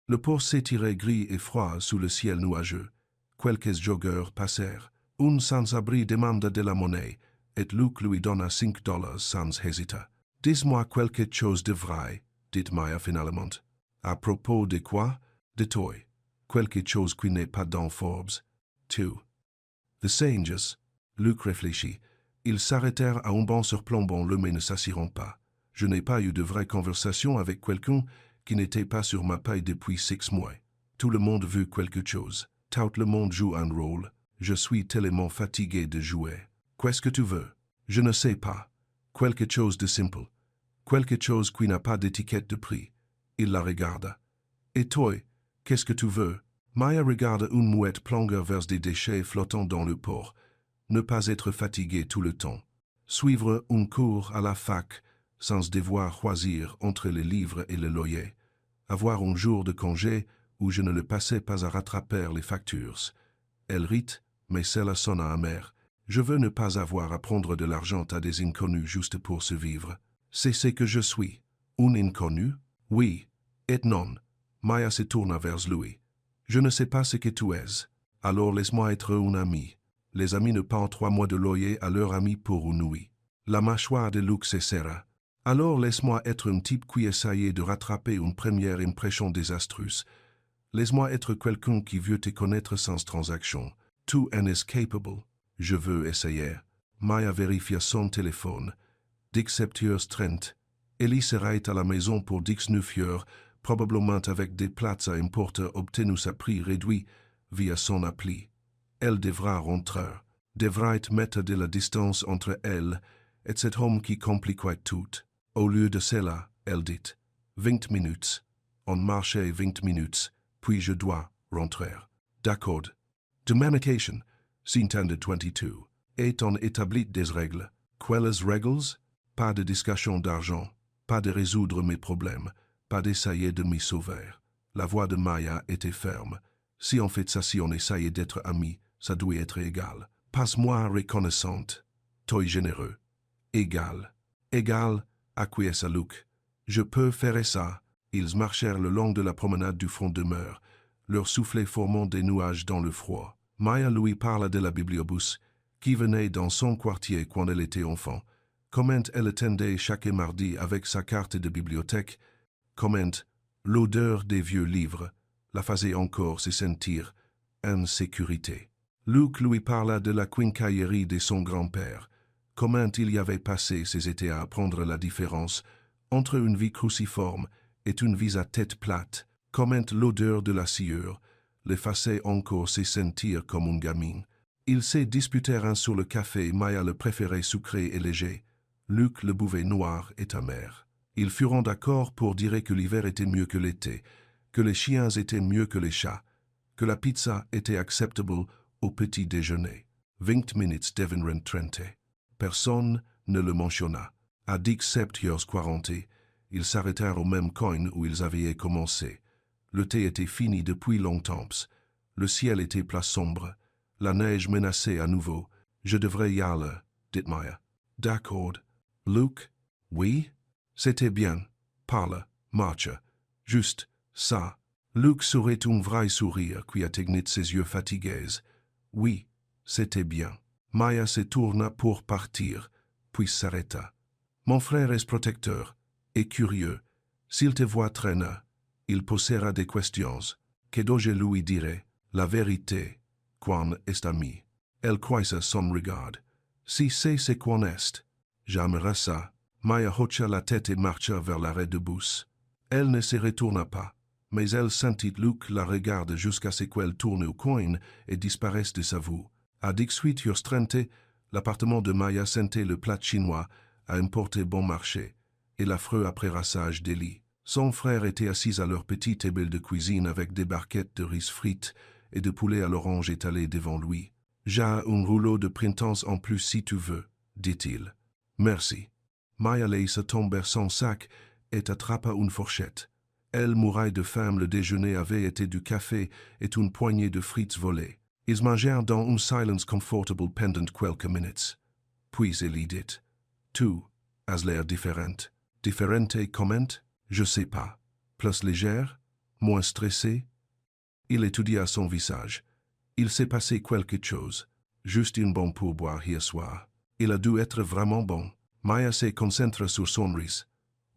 Le port s'étirait gris et froid sous le ciel nuageux. Quelques joggeurs passèrent. Un sans-abri demanda de la monnaie, et Luke lui donna $5 sans hésiter. « Dis-moi quelque chose de vrai, » dit Maya finalement. « À propos de quoi? De toi. Quelque chose qui n'est pas dans Forbes. Tu. » The Sages. Luke réfléchit. Ils s'arrêtèrent à un banc surplombant le mais ne s'assirant pas. Je n'ai pas eu de vraie conversation avec quelqu'un qui n'était pas sur ma paille depuis 6 mois. Tout le monde veut quelque chose. Tout le monde joue un rôle. Je suis tellement fatigué de jouer. Qu'est-ce que tu veux? Je ne sais pas. Quelque chose de simple. Quelque chose qui n'a pas d'étiquette de prix. Il la regarda. Et toi, qu'est-ce que tu veux? Maya regarda une mouette plonger vers des déchets flottant dans le port. Ne pas être fatigué tout le temps. Suivre un cours à la fac sans devoir choisir entre les livres et le loyer. Avoir un jour de congé où je ne le passais pas à rattraper les factures. Elle rit, mais cela sonna amer. Je veux ne pas avoir à prendre de l'argent à des inconnus juste pour survivre. C'est ce que je suis. Un inconnu? Oui. Et non. Maya se tourna vers lui. Je ne sais pas ce que tu es. Alors laisse-moi être un ami. Les amis ne payent 3 mois de loyer à leur ami pour une nuit. La mâchoire de Luke se serra. Alors laisse-moi être un type qui essayait de rattraper une première impression désastreuse. Laisse-moi être quelqu'un qui veut te connaître sans transaction. Tu en es capable. Je veux essayer. Maya vérifia son téléphone. 17h30. Ellie serait à la maison pour 19h, probablement avec des plats à importer obtenus à prix réduit via son appli. Elle devra rentrer. Devrait mettre de la distance entre elle et cet homme qui compliquait tout. Au lieu de cela, elle dit 20 minutes. On marchait 20 minutes, puis je dois rentrer. D'accord. De manication, s'entendre 22. Et on établit des règles. Quelles règles? Pas de discussion d'argent, pas de résoudre mes problèmes, pas d'essayer de m'y sauver. La voix de Maya était ferme. Si on fait ça, si on essayait d'être amis, ça doit être égal. Passe-moi reconnaissante. Toi généreux. Égal. Égal, acquiesça Luke. Je peux faire ça. Ils marchèrent le long de la promenade du front de mer, leur soufflet formant des nuages dans le froid. Maya lui parla de la bibliobus, qui venait dans son quartier quand elle était enfant. Comment elle attendait chaque mardi avec sa carte de bibliothèque. Comment l'odeur des vieux livres la faisait encore se sentir en sécurité. Luke lui parla de la quincaillerie de son grand-père. Comment il y avait passé ses étés à apprendre la différence entre une vie cruciforme et une vie à tête plate. Comment l'odeur de la sciure le faisait encore se sentir comme un gamin. Ils se disputèrent sur le café. Maya le préférait sucré et léger. Luke le buvait noir et amer. Ils furent d'accord pour dire que l'hiver était mieux que l'été, que les chiens étaient mieux que les chats, que la pizza était acceptable au petit déjeuner. 20 minutes devinrent 30. Personne ne le mentionna. À 17h40, ils s'arrêtèrent au même coin où ils avaient commencé. Le thé était fini depuis longtemps. Le ciel était plat sombre. La neige menaçait à nouveau. Je devrais y aller, dit Maya. D'accord. Luke? Oui? C'était bien. Parle, marche. Juste ça. Luke sourit un vrai sourire qui atteignit ses yeux fatigués. Oui, c'était bien. Maya se tourna pour partir, puis s'arrêta. Mon frère est protecteur et curieux. S'il te voit traîner, il posera des questions. Que je lui dirai la vérité, quand est ami. Elle croisa son regard. Si c'est ce qu'on est, j'aimerais ça. Maya hocha la tête et marcha vers l'arrêt de bus. Elle ne se retourna pas, mais elle sentit Luke la regarde jusqu'à ce qu'elle tourne au coin et disparaisse de sa vue. À 18h30, l'appartement de Maya sentait le plat chinois à importer bon marché et l'affreux après-rassage d'Ellie. Son frère était assis à leur petite table de cuisine avec des barquettes de riz frites et de poulet à l'orange étalées devant lui. « J'ai un rouleau de printemps en plus si tu veux, dit-il. « Merci. » Maya laissa tomber son sac et attrapa une fourchette. Elle mourait de faim. Le déjeuner avait été du café et une poignée de frites volées. Ils mangèrent dans un silence comfortable pendant quelques minutes. Puis Ellie dit, « Tu as l'air différente. Différente comment? Je sais pas. Plus légère? Moins stressée? » Il étudia son visage. Il s'est passé quelque chose. Juste une bonne pourboire hier soir. Il a dû être vraiment bon. Maya se concentra sur son riz.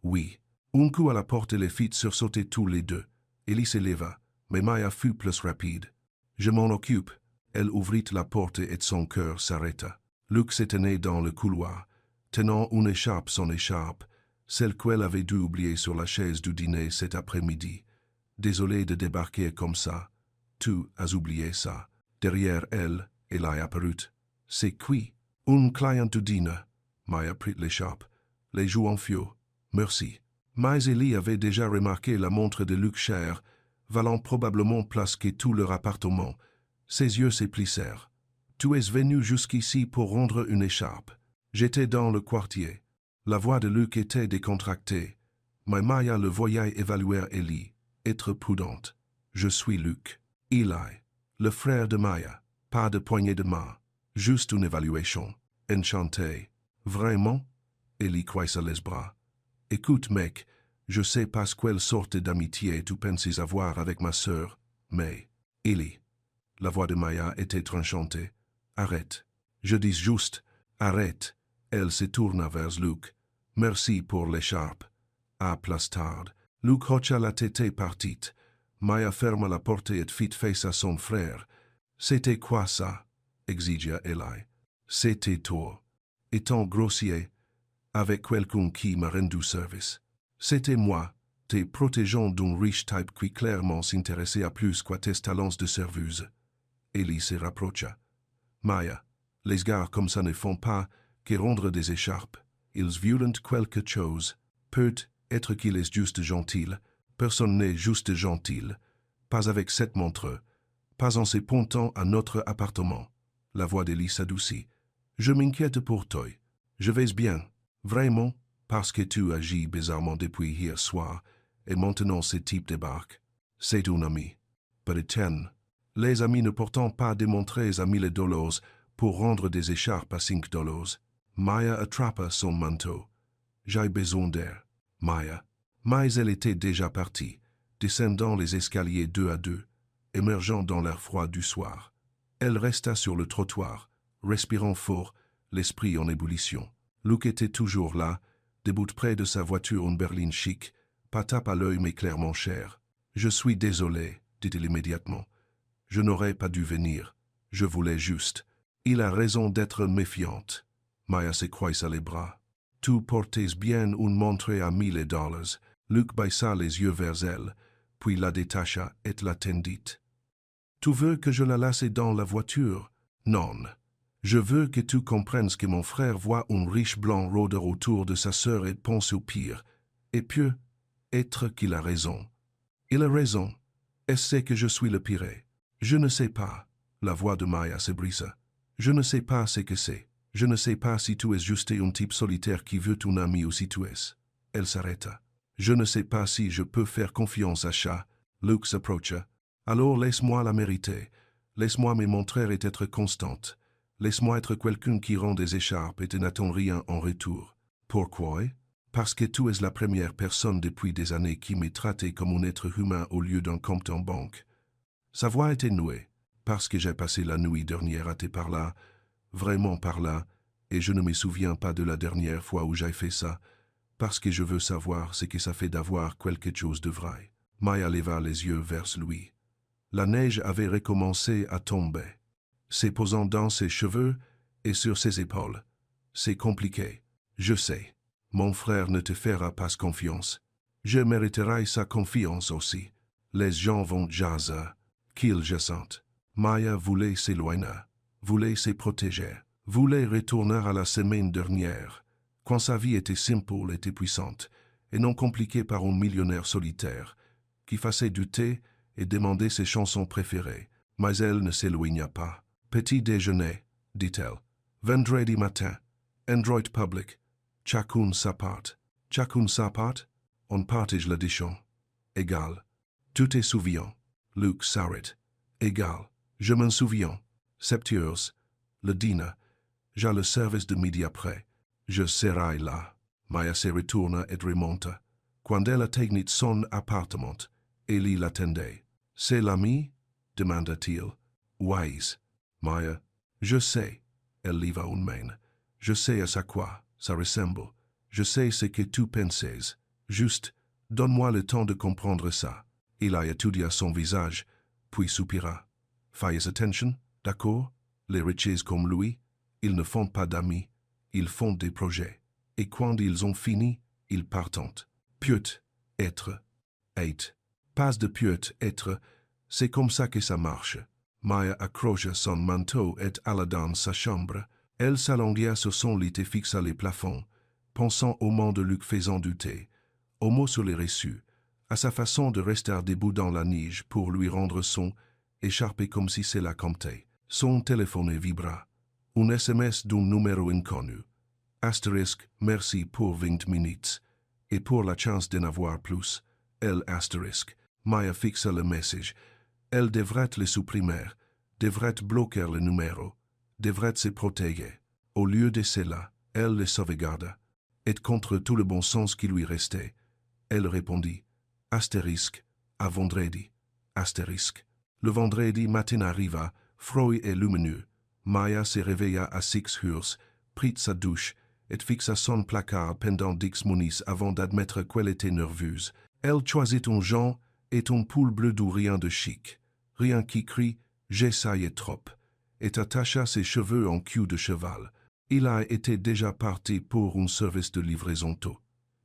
Oui. Un coup à la porte et les filles sursautaient tous les deux. Ellie se leva, mais Maya fut plus rapide. Je m'en occupe. Elle ouvrit la porte et son cœur s'arrêta. Luke se tenait dans le couloir, tenant une écharpe, son écharpe, celle qu'elle avait dû oublier sur la chaise du dîner cet après-midi. Désolé de débarquer comme ça. Tu as oublié ça. Derrière elle, elle a apparu. C'est qui? Un client du dîner. Maya prit l'écharpe. Les joues en feu. Merci. Mais Ellie avait déjà remarqué la montre de Luke cher, valant probablement plus que tout leur appartement. Ses yeux se plissèrent. Tu es venu jusqu'ici pour rendre une écharpe. J'étais dans le quartier. La voix de Luke était décontractée. Mais Maya le voyait évaluer Ellie. Être prudente. Je suis Luke. Eli, le frère de Maya. Pas de poignée de main. Juste une évaluation. Enchanté. Vraiment? Ellie croisa les bras. Écoute, mec, je sais pas quelle sorte d'amitié tu penses avoir avec ma sœur, mais... Ellie. La voix de Maya était tranchante. Arrête. Je dis juste, arrête. Elle se tourna vers Luke. Merci pour l'écharpe. À plus tard. Luke hocha la tête et partit. Maya ferma la porte et fit face à son frère. C'était quoi ça? Exigea Eli. C'était toi. Étant grossier, avec quelqu'un qui m'a rendu service. C'était moi, te protégeant d'un riche type qui clairement s'intéressait à plus qu'à tes talents de serveuse. Eli se rapprocha. Maya, les gars comme ça ne font pas que rendre des écharpes. Ils violentent quelque chose. Peut-être qu'il est juste gentil. Personne n'est juste gentil. Pas avec cette montre. Pas en se pointant à notre appartement. La voix d'Eli s'adoucit. Je m'inquiète pour toi. Je vais bien. Vraiment, parce que tu agis bizarrement depuis hier soir, et maintenant ce type débarque. C'est un ami. Peut-être. Les amis ne portant pas démontrés à 1000 dollars pour rendre des écharpes à 5 dollars. Maya attrapa son manteau. J'ai besoin d'air. Maya. Mais elle était déjà partie, descendant les escaliers deux à deux, émergeant dans l'air froid du soir. Elle resta sur le trottoir, respirant fort, l'esprit en ébullition. Luke était toujours là, debout près de sa voiture en berline chic, pas tape à l'œil mais clairement cher. « Je suis désolé, dit-il immédiatement. Je n'aurais pas dû venir. Je voulais juste. Il a raison d'être méfiante. » Maya se croisa les bras. « Tu portais bien une montre à 1000 dollars. » Luke baissa les yeux vers elle, puis la détacha et la tendit. « Tu veux que je la laisse dans la voiture? » « Non. Je veux que tu comprennes que mon frère voit un riche blanc rôder autour de sa sœur et pense au pire. Et puis, être qu'il a raison. Il a raison. Est-ce que je suis le pire? Je ne sais pas. La voix de Maya se brisa. Je ne sais pas ce que c'est. Je ne sais pas si tu es juste un type solitaire qui veut ton ami ou si tu es. Elle s'arrêta. Je ne sais pas si je peux faire confiance à Chat. Luke s'approcha. Alors laisse-moi la mériter. Laisse-moi me montrer et être constante. Laisse-moi être quelqu'un qui rend des écharpes et n'attend rien en retour. Pourquoi? Parce que tu es la première personne depuis des années qui m'est traité comme un être humain au lieu d'un compte en banque. Sa voix était nouée, parce que j'ai passé la nuit dernière à te par là, vraiment par là, et je ne me souviens pas de la dernière fois où j'ai fait ça, parce que je veux savoir ce que ça fait d'avoir quelque chose de vrai. Maya leva les yeux vers lui. La neige avait recommencé à tomber, se posant dans ses cheveux et sur ses épaules. C'est compliqué, je sais. Mon frère ne te fera pas confiance. Je mériterai sa confiance aussi. Les gens vont jaser, qu'ils jassentent. Maya voulait s'éloigner, voulait se protéger, voulait retourner à la semaine dernière, quand sa vie était simple et puissante, et non compliquée par un millionnaire solitaire, qui faisait du thé et demandait ses chansons préférées. Mais elle ne s'éloigna pas. Petit déjeuner, dit-elle. Vendredi matin, Android public. Chacun sa part. Chacun sa part? On partage l'addition. Égal. Tu te souviens? Luke s'arrête. Égal. Je m'en souviens. 7 heures. Le dîner. J'ai le service de midi après. Je serai là. Maya se retourna et remonta. Quand elle atteignit son appartement, Eli l'attendait. C'est l'ami? Demanda-t-il. Wise. Maya. Je sais. Elle leva une main. Je sais à ça quoi ça ressemble. Je sais ce que tu pensais. Juste, donne-moi le temps de comprendre ça. Il a étudié son visage, puis soupira. Fais attention, d'accord? Les riches comme lui, ils ne font pas d'amis, ils font des projets. Et quand ils ont fini, ils partent. Peut-être. Pas de peut-être, c'est comme ça que ça marche. Maya accrocha son manteau et alla dans sa chambre. Elle s'allongea sur son lit et fixa les plafonds, pensant au mot de Luc faisant du thé, aux mots sur les reçus, à sa façon de rester debout dans la neige pour lui rendre son, écharpé comme si c'est la comptait. Son téléphone vibra. Un SMS d'un numéro inconnu. Astérisque, merci pour 20 minutes. Et pour la chance d'en avoir plus, elle astérisque. Maya fixa le message. Elle devrait le supprimer, devrait bloquer le numéro, devrait se protéger. Au lieu de cela, elle le sauvegarda. Et contre tout le bon sens qui lui restait, elle répondit, astérisque, à vendredi, astérisque. Le vendredi matin arriva, froid et lumineux. Maya se réveilla à 6 heures, prit sa douche, et fixa son placard pendant 10 minutes avant d'admettre qu'elle était nerveuse. Elle choisit un Jean et un pull bleu d'où rien de chic. Rien qui crie « j'essaye trop » et attacha ses cheveux en queue de cheval. Il a été déjà parti pour un service de livraison tôt.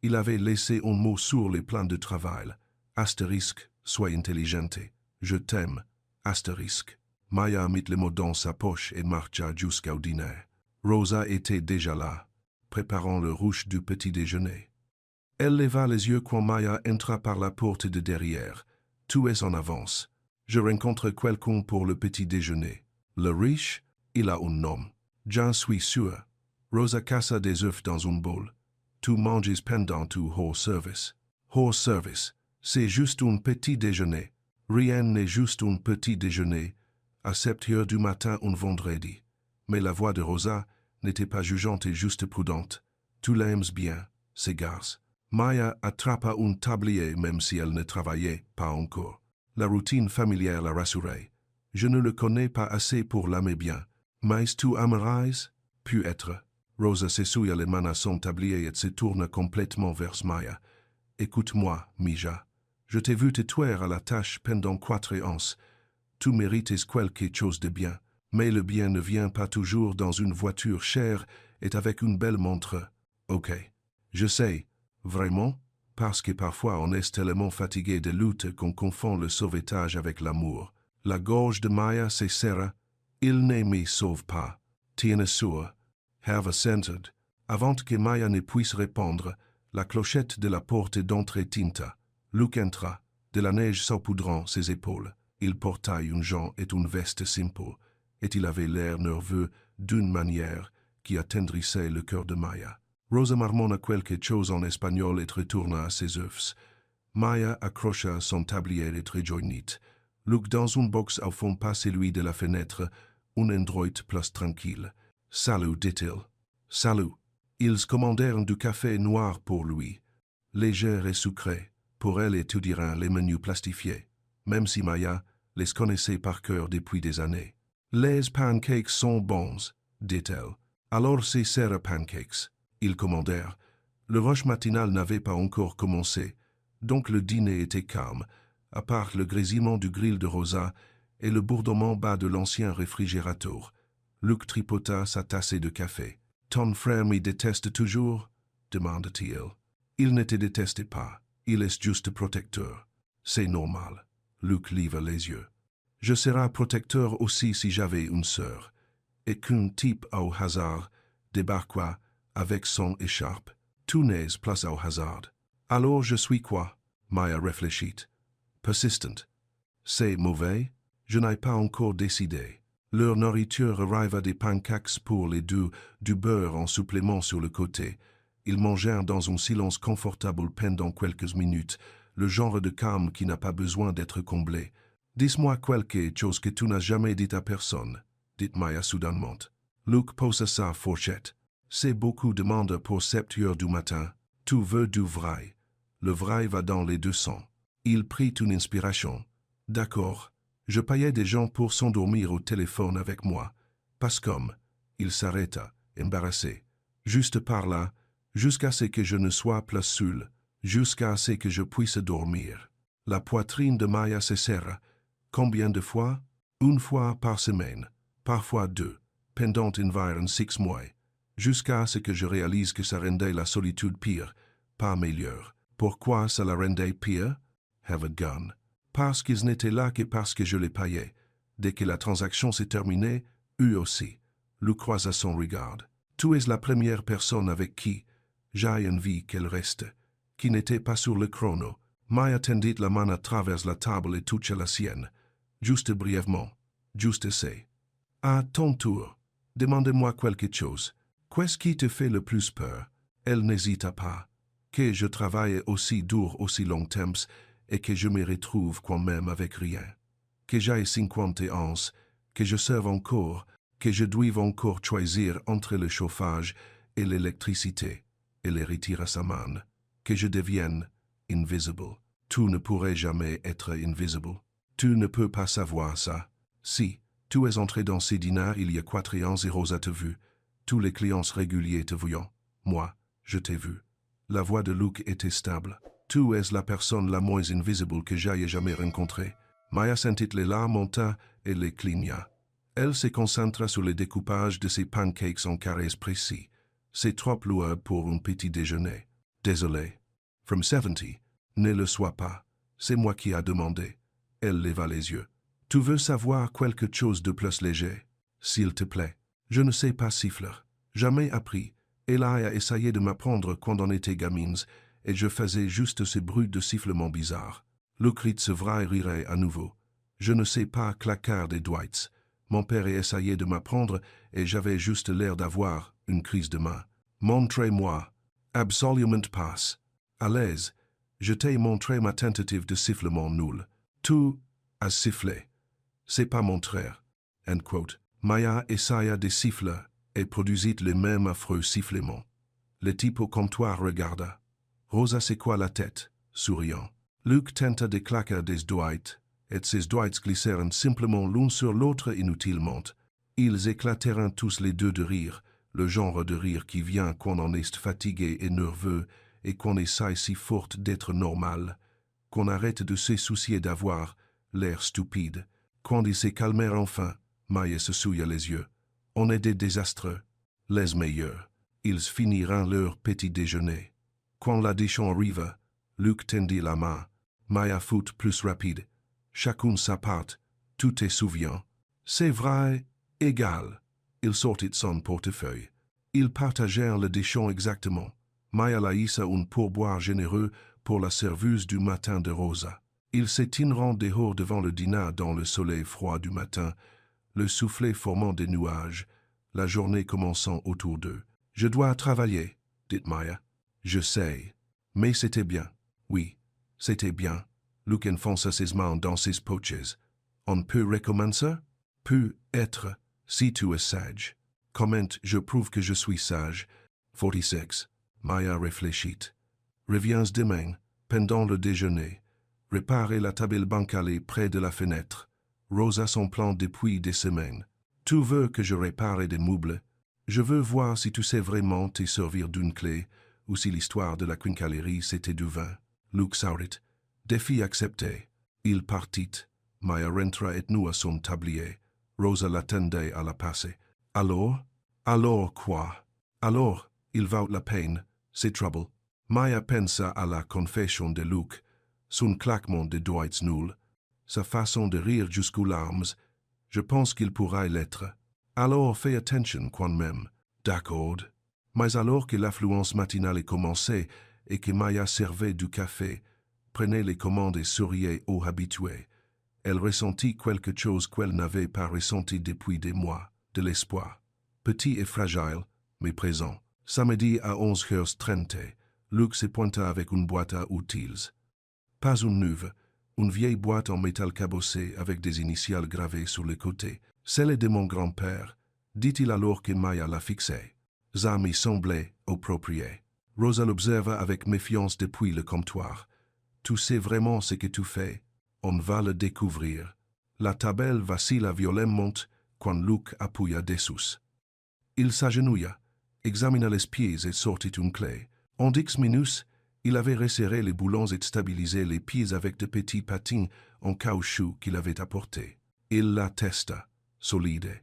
Il avait laissé un mot sur les plans de travail. Astérisque, sois intelligente. Je t'aime. Astérisque. Maya mit le mot dans sa poche et marcha jusqu'au dîner. Rosa était déjà là, préparant le rouge du petit déjeuner. Elle leva les yeux quand Maya entra par la porte de derrière. Tout est en avance. Je rencontre quelqu'un pour le petit déjeuner. Le riche, il a un nom. J'en suis sûr. Rosa cassa des œufs dans un bol. Tu manges pendant tout hors service. Hors service, c'est juste un petit déjeuner. Rien n'est juste un petit déjeuner. À 7 heures du matin un vendredi. Mais la voix de Rosa n'était pas jugeante et juste prudente. Tu l'aimes bien, ces garces. Maya attrapa un tablier même si elle ne travaillait pas encore. La routine familière la rassurait. Je ne le connais pas assez pour l'aimer bien. Mais tu aimerais? Pu être. Rosa s'essuya les mains à son tablier et se tourna complètement vers Maya. Écoute-moi, Mija. Je t'ai vu te tuer à la tâche pendant 4 ans. Tu mérites quelque chose de bien. Mais le bien ne vient pas toujours dans une voiture chère et avec une belle montre. Ok. Je sais. Vraiment? Parce que parfois on est tellement fatigué de lutte qu'on confond le sauvetage avec l'amour. La gorge de Maya se serra. Il ne me sauve pas. Tiens sûr. Have assented. Avant que Maya ne puisse répondre, la clochette de la porte d'entrée tinta. Luke entra, de la neige saupoudrant ses épaules. Il portait un jean et une veste simple, et il avait l'air nerveux d'une manière qui attendrissait le cœur de Maya. Rosa marmonna quelque chose en espagnol et retourna à ses œufs. Maya accrocha son tablier et rejoignit. Luke dans un box au fond pas celui de la fenêtre, un endroit plus tranquille. Salut, dit-il. Salut. Ils commandèrent du café noir pour lui. Léger et sucré. Pour elle étudiera les menus plastifiés, même si Maya les connaissait par cœur depuis des années. Les pancakes sont bons, dit-elle. Alors c'est serre pancakes. Ils commandèrent. Le rush matinal n'avait pas encore commencé, donc le dîner était calme, à part le grésillement du grill de Rosa et le bourdonnement bas de l'ancien réfrigérateur. Luke tripota sa tasse de café. « Ton frère me déteste toujours ?» demanda-t-il. « Il ne te déteste pas. Il est juste protecteur. C'est normal. » Luke leva les yeux. « Je serais protecteur aussi si j'avais une sœur. » Et qu'un type au hasard débarqua avec son écharpe. Tout n'est pas au hasard. Alors je suis quoi? Maya réfléchit. Persistent. C'est mauvais? Je n'ai pas encore décidé. Leur nourriture arriva des pancakes pour les deux, du beurre en supplément sur le côté. Ils mangèrent dans un silence confortable pendant quelques minutes, le genre de calme qui n'a pas besoin d'être comblé. Dis-moi quelque chose que tu n'as jamais dit à personne, dit Maya soudainement. Luke posa sa fourchette. C'est beaucoup de monde pour 7 heures du matin. Tu veux du vrai. Le vrai va dans les 200. Il prit une inspiration. D'accord. Je payais des gens pour s'endormir au téléphone avec moi. Parce comme. Il s'arrêta, embarrassé. Juste par là, jusqu'à ce que je ne sois plus seul, jusqu'à ce que je puisse dormir. La poitrine de Maya se serra. Combien de fois? 1 fois par semaine, parfois 2, pendant environ 6 mois, jusqu'à ce que je réalise que ça rendait la solitude pire, pas meilleure. Pourquoi ça la rendait pire? Have a gun. Parce qu'ils n'étaient là que parce que je les payais. Dès que la transaction s'est terminée, eux aussi. Luke croisa son regard. Tu es la première personne avec qui j'ai envie qu'elle reste, qui n'était pas sur le chrono. Maya tendit la main à travers la table et toucha la sienne. Juste brièvement. Juste assez. À ton tour, demandez-moi quelque chose. Qu'est-ce qui te fait le plus peur? Elle n'hésita pas. Que je travaille aussi dur aussi longtemps et que je me retrouve quand même avec rien. Que j'ai 51, que je serve encore, que je doive encore choisir entre le chauffage et l'électricité, et les retire à sa main, que je devienne invisible. Tu ne pourrais jamais être invisible. Tu ne peux pas savoir ça. Si, Tu es entré dans ces dîners il y a 4 ans et Rosa te vu. Tous les clients réguliers te voyant. Moi, je t'ai vu. La voix de Luke était stable. Tu es la personne la moins invisible que j'aie jamais rencontrée. Maya sentit les larmes monter et les cligna. Elle se concentra sur le découpage de ses pancakes en carrés précis. C'est trop lourd pour un petit déjeuner. Désolé. From 70. Ne le sois pas. C'est moi qui a demandé. Elle leva les yeux. Tu veux savoir quelque chose de plus léger? S'il te plaît. Je ne sais pas siffler. Jamais appris. Elle a essayé de m'apprendre quand on était gamines, et je faisais juste ces bruits de sifflement bizarres. Le cri de Sevra rirait à nouveau. Je ne sais pas claquer des doigts. Mon père essayait de m'apprendre, et j'avais juste l'air d'avoir une crise de main. Montrez-moi. Absolument pas. À l'aise. Je t'ai montré ma tentative de sifflement nul. Tu as sifflé. C'est pas montrer. End quote. Maya essaya de siffler et produisit le même affreux sifflement. Le type au comptoir regarda. Rosa secoua la tête, souriant. Luke tenta de claquer des doigts, et ses doigts glissèrent simplement l'un sur l'autre inutilement. Ils éclatèrent tous les deux de rire, le genre de rire qui vient quand on est fatigué et nerveux et qu'on essaye si fort d'être normal, qu'on arrête de se soucier d'avoir l'air stupide. Quand ils se calmèrent enfin, Maya se souilla les yeux. On est des désastreux, les meilleurs. Ils finiront leur petit déjeuner. Quand l'addition arriva, Luke tendit la main. Maya fut plus rapide. Chacun sa part. Tu te souviens? C'est vrai, égal. Il sortit son portefeuille. Ils partagèrent le déchon exactement. Maya laissa un pourboire généreux pour la serveuse du matin de Rosa. Ils se tinrent dehors devant le dîner dans le soleil froid du matin, le soufflet formant des nuages, la journée commençant autour d'eux. « Je dois travailler, » dit Maya. « Je sais. Mais c'était bien. Oui, c'était bien. » Luke enfonça ses mains dans ses poches. « On peut recommencer? »« Peut-être, si tu es sage. » « Comment je prouve que je suis sage? » 46. Maya réfléchit. « Reviens demain, pendant le déjeuner. Réparer la table bancale près de la fenêtre. Rosa son plan depuis des semaines. Tu veux que je répare des meubles? Je veux voir si tu sais vraiment te servir d'une clé ou si l'histoire de la quincallerie c'était du vin. » Luke sourit. Défi accepté. Il partit. Maya rentra et noua son tablier. Rosa l'attendait à la passer. « Alors? »« Alors quoi? »« Alors, il vaut la peine. C'est trouble. » Maya pensa à la confession de Luke, son claquement de doigts nul, sa façon de rire jusqu'aux larmes. Je pense qu'il pourrait l'être. Alors fais attention quand même. D'accord. Mais alors que l'affluence matinale commençait et que Maya servait du café, prenait les commandes et souriait aux habitués, elle ressentit quelque chose qu'elle n'avait pas ressenti depuis des mois, de l'espoir. Petit et fragile, mais présent. Samedi à 11h30, Luke se pointa avec une boîte à outils. Pas une neuve, une vieille boîte en métal cabossé avec des initiales gravées sur le côté. « Celle de mon grand-père », dit-il alors que Maya la fixait. Ça me semblait approprié. Rosa l'observa avec méfiance depuis le comptoir. « Tu sais vraiment ce que tu fais? On va le découvrir. » La table vacilla violemment quand Luke appuya dessus. Il s'agenouilla, examina les pieds et sortit une clé. En 10 minutes, il avait resserré les boulons et stabilisé les pieds avec de petits patins en caoutchouc qu'il avait apportés. Il la testa, solide.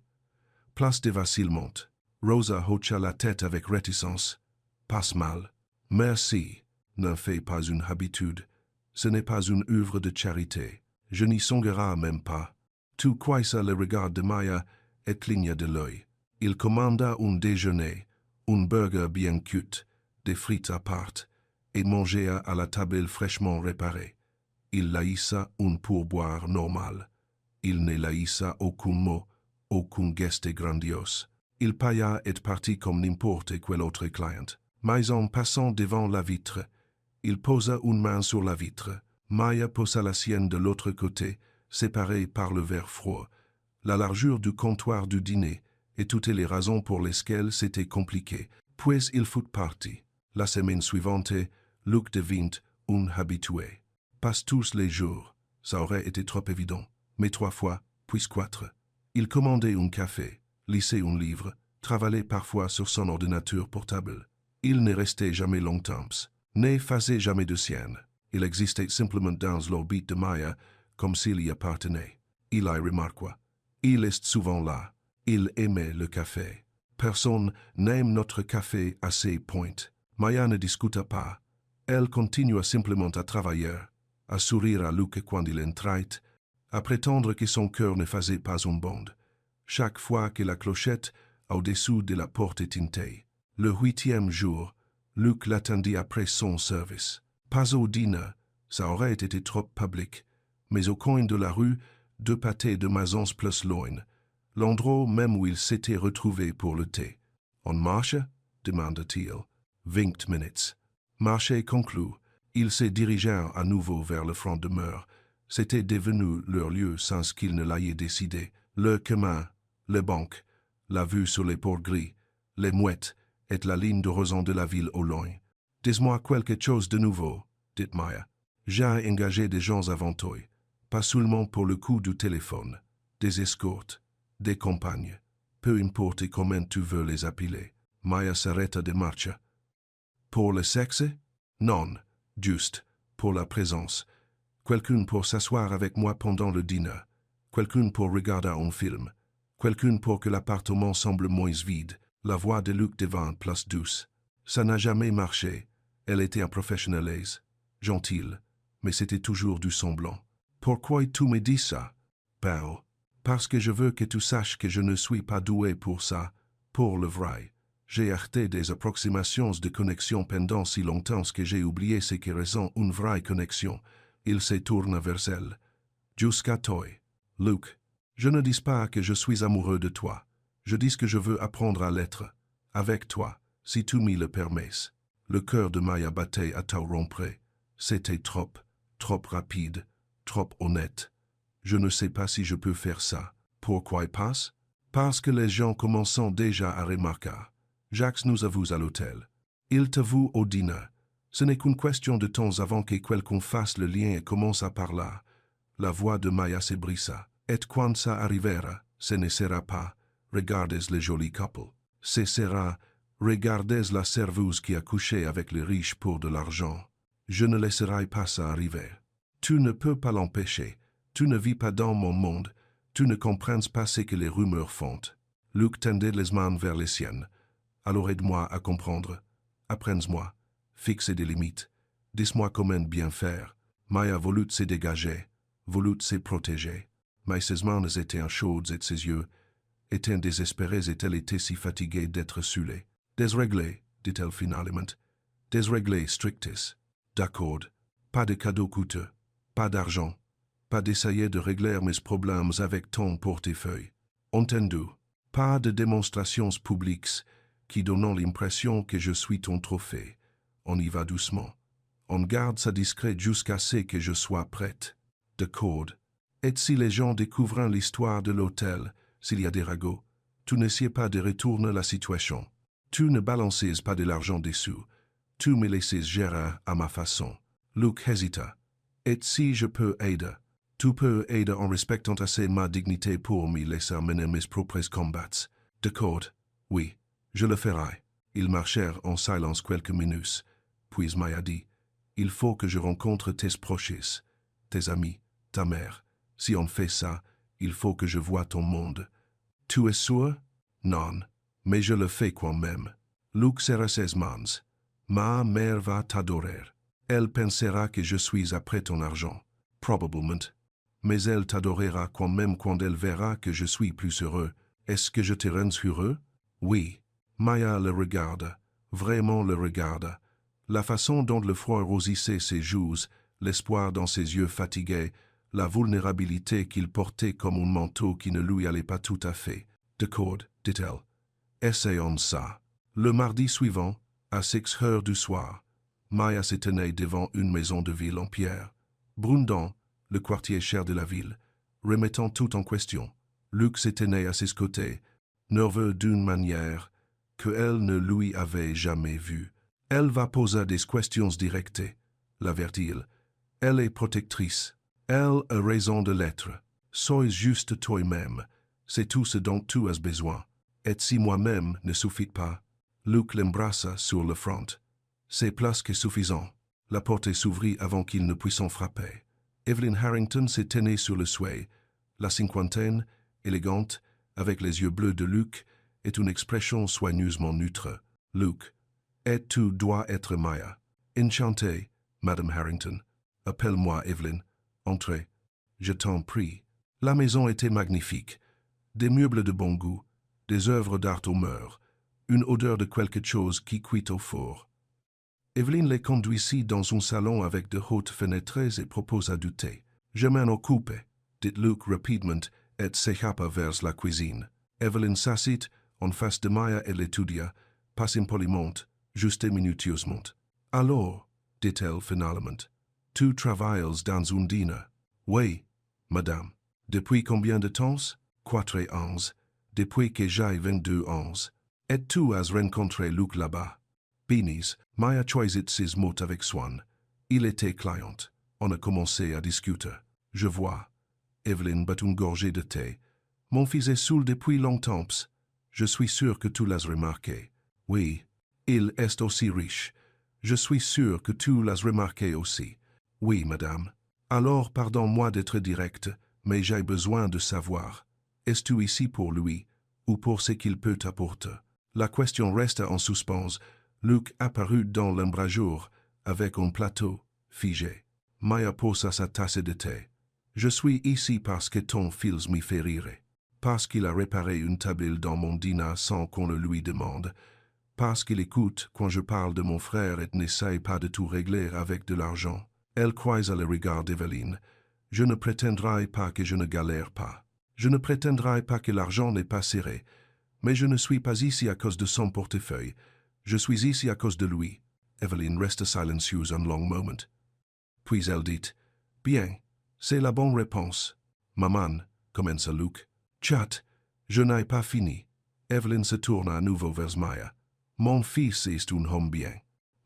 Place de vacillement. Rosa hocha la tête avec réticence. Passe mal. Merci. Ne fais pas une habitude. Ce n'est pas une œuvre de charité. Je n'y songerai même pas. Tu croisa le regard de Maya et cligna de l'œil. Il commanda un déjeuner, un burger bien cuit, des frites à part, et mangea à la table fraîchement réparée. Il laissa un pourboire normal. Il ne laissa aucun mot, aucun geste grandiose. Il paya et partit comme n'importe quel autre client. Mais en passant devant la vitre, il posa une main sur la vitre. Maya posa la sienne de l'autre côté, séparée par le verre froid, la largeur du comptoir du dîner, et toutes les raisons pour lesquelles c'était compliqué. Puis il fut parti. La semaine suivante, Luke devint un habitué. Pas tous les jours, ça aurait été trop évident, mais 3 fois, puis 4. Il commandait un café, lisait un livre, travaillait parfois sur son ordinateur portable. Il ne restait jamais longtemps, ne faisait jamais de sienne. Il existait simplement dans l'orbite de Maya, comme s'il y appartenait. Il y remarqua. Il est souvent là. Il aimait le café. Personne n'aime notre café à ces points. Maya ne discuta pas. Elle continua simplement à travailler, à sourire à Luc quand il entrait, à prétendre que son cœur ne faisait pas un bond. Chaque fois que la clochette au-dessous de la porte tintait. Le 8e jour, Luc l'attendit après son service. Pas au dîner, ça aurait été trop public, mais au coin de la rue, 2 pâtés de maisons plus loin, l'endroit même où il s'était retrouvé pour le thé. « On marche » demanda-t-il. 20 minutes. Marché conclu, ils se dirigèrent à nouveau vers le front de mer. C'était devenu leur lieu sans qu'ils ne l'aient décidé. Le chemin, les banques, la vue sur les ports gris, les mouettes et la ligne d'horizon de la ville au loin. « Dis-moi quelque chose de nouveau, » dit Maya. « J'ai engagé des gens avant toi, pas seulement pour le coup du téléphone, des escortes, des compagnes, peu importe comment tu veux les appeler. » Maya s'arrêta de marche. « Pour le sexe? Non, juste, pour la présence. Quelqu'un pour s'asseoir avec moi pendant le dîner, quelqu'un pour regarder un film, quelqu'un pour que l'appartement semble moins vide. » La voix de Luc devint plus douce. Ça n'a jamais marché. Elle était un professionnelle, gentille, mais c'était toujours du semblant. Pourquoi tu me dis ça? Ben, parce que je veux que tu saches que je ne suis pas doué pour ça, pour le vrai. J'ai arrêté des approximations de connexion pendant si longtemps que j'ai oublié ce qui raison une vraie connexion. Il se tourna vers elle. Jusqu'à toi. Luc, je ne dis pas que je suis amoureux de toi. Je dis que je veux apprendre à l'être, avec toi, si tu m'y le permets. Le cœur de Maya battait à tout rompre. C'était trop rapide, trop honnête. Je ne sais pas si je peux faire ça. Pourquoi pas? Parce que les gens commencent déjà à remarquer. Jacques nous avoue à l'hôtel. Il t'avoue au dîner. Ce n'est qu'une question de temps avant que quelqu'un fasse le lien et commence à parler. La voix de Maya se brissa. Et quand ça arrivera, ce ne sera pas « Regardez le joli couple ». Ce sera « Regardez la serveuse qui a couché avec les riches pour de l'argent ». Je ne laisserai pas ça arriver. Tu ne peux pas l'empêcher. Tu ne vis pas dans mon monde. Tu ne comprends pas ce que les rumeurs font. Luc tendait les mains vers les siennes. Alors aide-moi à comprendre. Apprends-moi. Fixe des limites. Dis-moi comment bien faire. Maya voulut se dégager, voulut se protéger. Mais ses mains étaient chaudes et ses yeux étaient désespérés et elle était si fatiguée d'être saoulée. « Désréglée, dit-elle finalement. Désréglée strictis. D'accord. Pas de cadeaux coûteux. Pas d'argent. Pas d'essayer de régler mes problèmes avec ton portefeuille. Entendu. Pas de démonstrations publiques qui donnent l'impression que je suis ton trophée. On y va doucement. On garde ça discret jusqu'à ce que je sois prête. D'accord. Et si les gens découvrent l'histoire de l'hôtel, s'il y a des ragots, tu n'essayes pas de retourner la situation. Tu ne balances pas de l'argent dessous. Tu me laisses gérer à ma façon. Luc hésita. Et si je peux aider? Tu peux aider en respectant assez ma dignité pour me laisser mener mes propres combats. D'accord. Oui, je le ferai. Ils marchèrent en silence quelques minutes. Puis Maya dit, il faut que je rencontre tes proches, tes amis, ta mère. Si on fait ça, il faut que je voie ton monde. Tu es sûr? Non, mais je le fais quand même. Luc serra ses mains. Ma mère va t'adorer. Elle pensera que je suis après ton argent. Probablement. Mais elle t'adorera quand même quand elle verra que je suis plus heureux. Est-ce que je te rends heureux? Oui. Maya le regarda. Vraiment le regarda. La façon dont le froid rosissait ses joues, l'espoir dans ses yeux fatigués, la vulnérabilité qu'il portait comme un manteau qui ne lui allait pas tout à fait. D'accord, dit-elle. Essayons ça. Le mardi suivant, à 6 heures du soir, Maya se tenait devant une maison de ville en pierre. Brundon, le quartier cher de la ville, remettant tout en question. Luc se tenait à ses côtés, nerveux d'une manière qu'elle ne lui avait jamais vue. Elle va poser des questions directes, l'avertit-il. Elle est protectrice. Elle a raison de l'être. Sois juste toi-même. C'est tout ce dont tu as besoin. Et si moi-même ne suffit pas? Luke l'embrassa sur le front. C'est plus que suffisant. La porte s'ouvrit avant qu'il ne puisse en frapper. Evelyn Harrington se tenait sur le seuil. La cinquantaine, élégante, avec les yeux bleus de Luke, et une expression soigneusement neutre. Luke, et tu dois être Maya. Enchantée, Madame Harrington. Appelle-moi Evelyn. Entrez. Je t'en prie. La maison était magnifique. Des meubles de bon goût, des œuvres d'art au mur, une odeur de quelque chose qui cuit au four. Evelyn les conduisit dans un salon avec de hautes fenêtres et proposa du thé. Je m'en occupe, dit Luke rapidement et s'échappa vers la cuisine. Evelyn s'assit en face de Maya et l'étudia, pas impoliment, juste et minutieusement. Alors, dit-elle finalement, tu travailles dans un dîner? Oui, madame. Depuis combien de temps? 4 ans. Depuis que j'ai 22 ans. Et tu as rencontré Luke là-bas? Beanies, Maya choisit ses mots avec soin. Il était client. On a commencé à discuter. Je vois. Evelyn bat une gorgée de thé. Mon fils est saoul depuis longtemps. Je suis sûr que tu l'as remarqué. Oui. Il est aussi riche. Je suis sûr que tu l'as remarqué aussi. Oui, madame. Alors pardonne-moi d'être direct, mais j'ai besoin de savoir. Es-tu ici pour lui, ou pour ce qu'il peut apporter? La question resta en suspens. Luke apparut dans l'embrasure, avec un plateau, figé. Maya posa sa tasse de thé. Je suis ici parce que ton fils m'y fait rire. Parce qu'il a réparé une table dans mon dîner sans qu'on le lui demande. Parce qu'il écoute quand je parle de mon frère et n'essaye pas de tout régler avec de l'argent. Elle croisa le regard d'Evelyn. Je ne prétendrai pas que je ne galère pas. Je ne prétendrai pas que l'argent n'est pas serré. Mais je ne suis pas ici à cause de son portefeuille. Je suis ici à cause de lui. Evelyn resta silencieuse un long moment. Puis elle dit, « Bien, c'est la bonne réponse. Maman, commença Luke. Chat, je n'ai pas fini. » Evelyn se tourna à nouveau vers Maya. « Mon fils est un homme bien.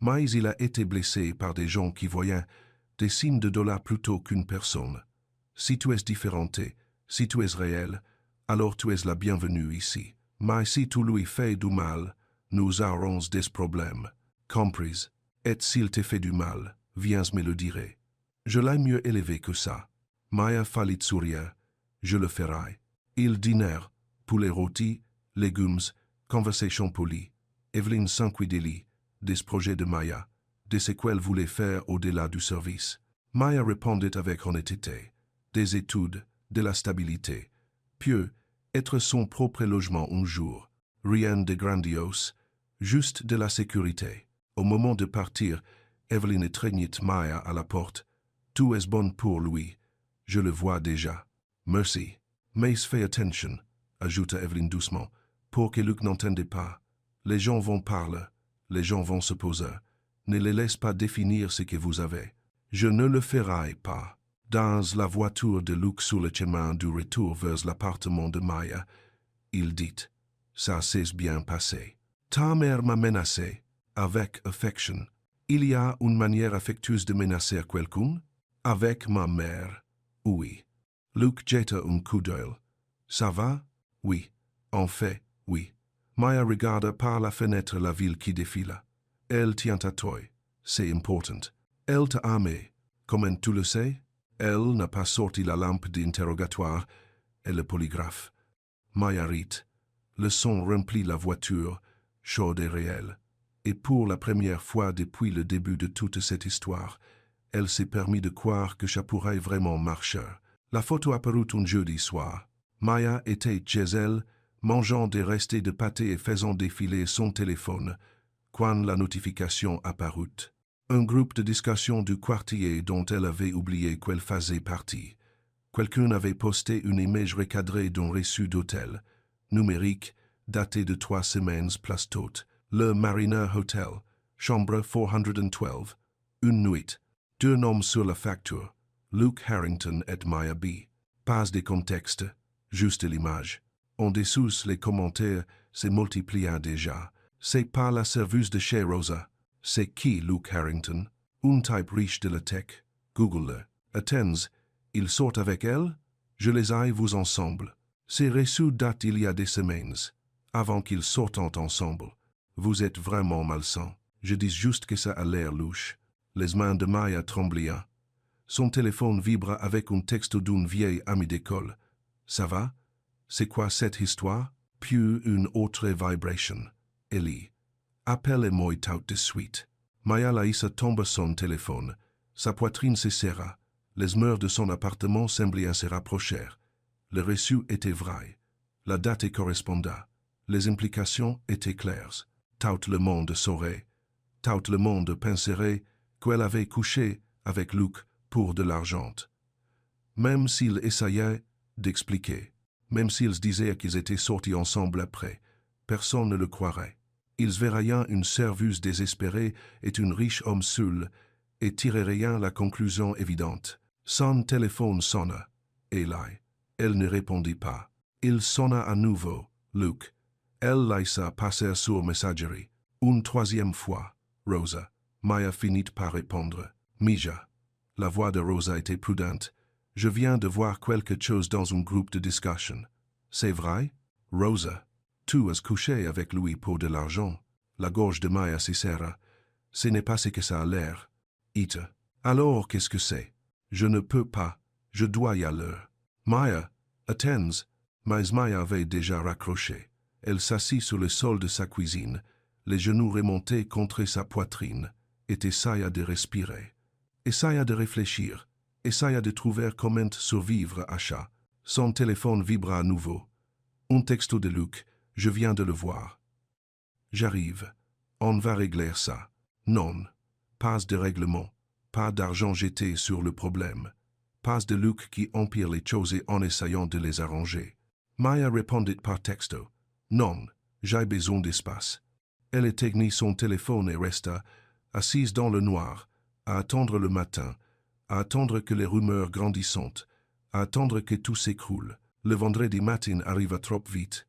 Mais il a été blessé par des gens qui voyaient des signes de dollars plutôt qu'une personne. Si tu es différenté, si tu es réel, alors tu es la bienvenue ici. Mais si tu lui fais du mal, nous aurons des problèmes. Comprise. Et s'il te fait du mal, viens me le dire. Je l'ai mieux élevé que ça. » Maya fallit sourire. « Je le ferai. » Ils dînèrent. Poulet rôti, légumes, conversation polie. Evelyn s'enquit des projets de Maya, de ce qu'elle voulait faire au-delà du service. Maya répondait avec honnêteté. Des études, de la stabilité. Puis, être son propre logement un jour. Rien de grandiose, juste de la sécurité. Au moment de partir, Evelyn étreignit Maya à la porte. « Tout est bon pour lui. Je le vois déjà. Merci. Mais fais attention, » ajouta Evelyn doucement, pour que Luke n'entende pas. Les gens vont parler, les gens vont se poser. Ne les laisse pas définir ce que vous avez. Je ne le ferai pas. Dans la voiture de Luke sur le chemin du retour vers l'appartement de Maya, il dit, « Ça s'est bien passé. Ta mère m'a menacé, avec affection. Il y a une manière affectueuse de menacer quelqu'un? Avec ma mère, oui. » Luke jeta un coup d'œil. « Ça va? Oui. En fait, oui. » Maya regarda par la fenêtre la ville qui défila. Elle tient à toi. C'est important. Elle t'a aimé. Comment tu le sais? Elle n'a pas sorti la lampe d'interrogatoire et le polygraphe. Maya rit. Le son remplit la voiture, chaude et réelle. Et pour la première fois depuis le début de toute cette histoire, elle s'est permis de croire que ça pourrait vraiment marcher. La photo apparut un jeudi soir. Maya était chez elle, mangeant des restes de pâté et faisant défiler son téléphone, quand la notification apparut. Un groupe de discussion du quartier dont elle avait oublié qu'elle faisait partie. Quelqu'un avait posté une image recadrée d'un reçu d'hôtel, numérique, daté de 3 semaines place Tote, le Mariner Hotel, chambre 412, une nuit. 2 noms sur la facture, Luke Harrington et Maya B. Pas de contexte, juste l'image. En dessous, les commentaires se multipliaient déjà. C'est pas la serveuse de chez Rosa. C'est qui Luke Harrington? Un type riche de la tech. Google-le. Attends, il sort avec elle? Je les ai vus ensemble. Ces reçus datent il y a des semaines, avant qu'ils sortent ensemble. Vous êtes vraiment malsain. Je dis juste que ça a l'air louche. Les mains de Maya tremblaient. Son téléphone vibra avec un texto d'une vieille amie d'école. Ça va? C'est quoi cette histoire? Puis une autre vibration. Ellie. Appelle-moi tout de suite. Maya laissa tomber son téléphone. Sa poitrine se serra. Les murs de son appartement semblaient se rapprocher. Le reçu était vrai. La date correspondait. Les implications étaient claires. Tout le monde saurait. Tout le monde penserait qu'elle avait couché avec Luke pour de l'argent. Même s'ils essayaient d'expliquer, même s'ils disaient qu'ils étaient sortis ensemble après, personne ne le croirait. Ils verraient une serveuse désespérée et un riche homme seul, et tireraient la conclusion évidente. Son téléphone sonna. Et là, elle ne répondit pas. Il sonna à nouveau. Luke. Elle laissa passer sur messagerie. Une troisième fois. Rosa. Maya finit par répondre. Mija. La voix de Rosa était prudente. Je viens de voir quelque chose dans un groupe de discussion. C'est vrai? Rosa. Tu as couché avec lui pour de l'argent. La gorge de Maya se serra. Ce n'est pas ce que ça a l'air. Ita. Alors qu'est-ce que c'est? Je ne peux pas. Je dois y aller. Maya. Attends. Mais Maya avait déjà raccroché. Elle s'assit sur le sol de sa cuisine, les genoux remontés contre sa poitrine, et essaya de respirer. Essaya de réfléchir. Essaya de trouver comment survivre à ça. Son téléphone vibra à nouveau. Un texto de Luke. Je viens de le voir. J'arrive. On va régler ça. Non. Pas de règlement. Pas d'argent jeté sur le problème. Pas de Luke qui empire les choses en essayant de les arranger. Maya répondit par texto. Non, j'ai besoin d'espace. Elle éteignit son téléphone et resta, assise dans le noir, à attendre le matin, à attendre que les rumeurs grandissantes, à attendre que tout s'écroule. Le vendredi matin arriva trop vite.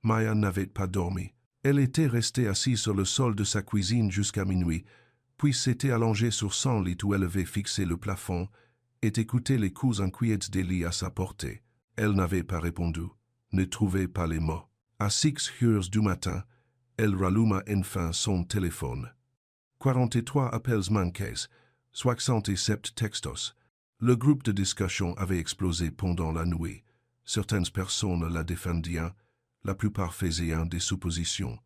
Maya n'avait pas dormi. Elle était restée assise sur le sol de sa cuisine jusqu'à minuit, puis s'était allongée sur son lit où elle avait fixé le plafond et écoutait les coups inquiets d'Ellie à sa portée. Elle n'avait pas répondu, ne trouvait pas les mots. À 6 heures du matin, elle ralluma enfin son téléphone. 43 appels manqués, 67 textos. Le groupe de discussion avait explosé pendant la nuit. Certaines personnes la défendaient, la plupart faisaient des suppositions.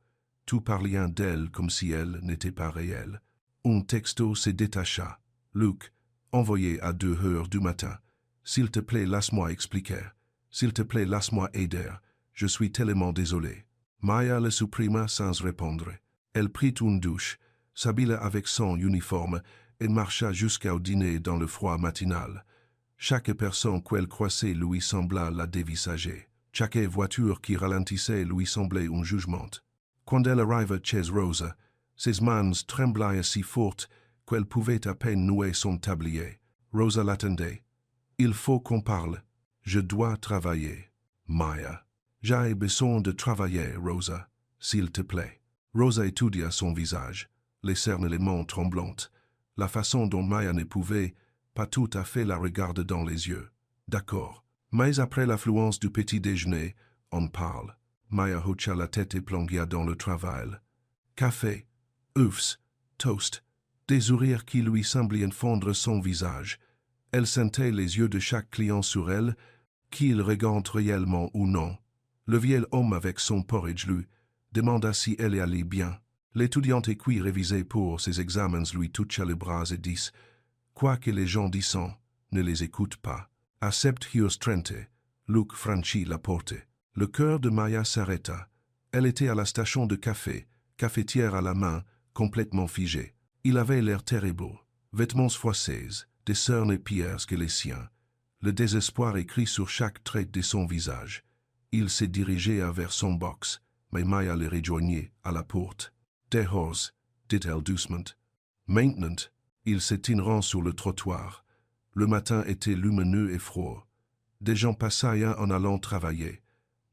Tout parlait d'elle comme si elle n'était pas réelle. Un texto se détacha. Luke, envoyé à 2 heures du matin. S'il te plaît, laisse-moi expliquer. S'il te plaît, laisse-moi aider. Je suis tellement désolé. Maya le supprima sans répondre. Elle prit une douche, s'habilla avec son uniforme et marcha jusqu'au dîner dans le froid matinal. Chaque personne qu'elle croisait lui sembla la dévisager. Chaque voiture qui ralentissait lui semblait un jugement. Quand elle arriva chez Rosa, ses mains tremblaient si fort qu'elle pouvait à peine nouer son tablier. Rosa l'attendait. Il faut qu'on parle. Je dois travailler. Maya. J'ai besoin de travailler, Rosa, s'il te plaît. Rosa étudia son visage, les cernes et les mains tremblantes, la façon dont Maya ne pouvait pas tout à fait la regarder dans les yeux. D'accord. Mais après l'affluence du petit déjeuner, on parle. Maya hocha la tête et plongea dans le travail. Café, œufs, toast, des sourires qui lui semblaient fondre son visage. Elle sentait les yeux de chaque client sur elle, qu'il regarde réellement ou non. Le vieil homme avec son porridge lui demanda si elle allait bien. L'étudiante qui révisait pour ses examens lui toucha les bras et dit « Quoi que les gens disent, ne les écoute pas. » À 7h30, Luke franchit la porte. Le cœur de Maya s'arrêta. Elle était à la station de café, cafetière à la main, complètement figée. Il avait l'air terrible. Vêtements froissés, des cernes et pires que les siens. Le désespoir écrit sur chaque trait de son visage. Il se dirigeait vers son box, mais Maya le rejoignait à la porte. « Dehors », dit-elle doucement. Maintenant, ils se tinrent sur le trottoir. Le matin était lumineux et froid. Des gens passaient en allant travailler.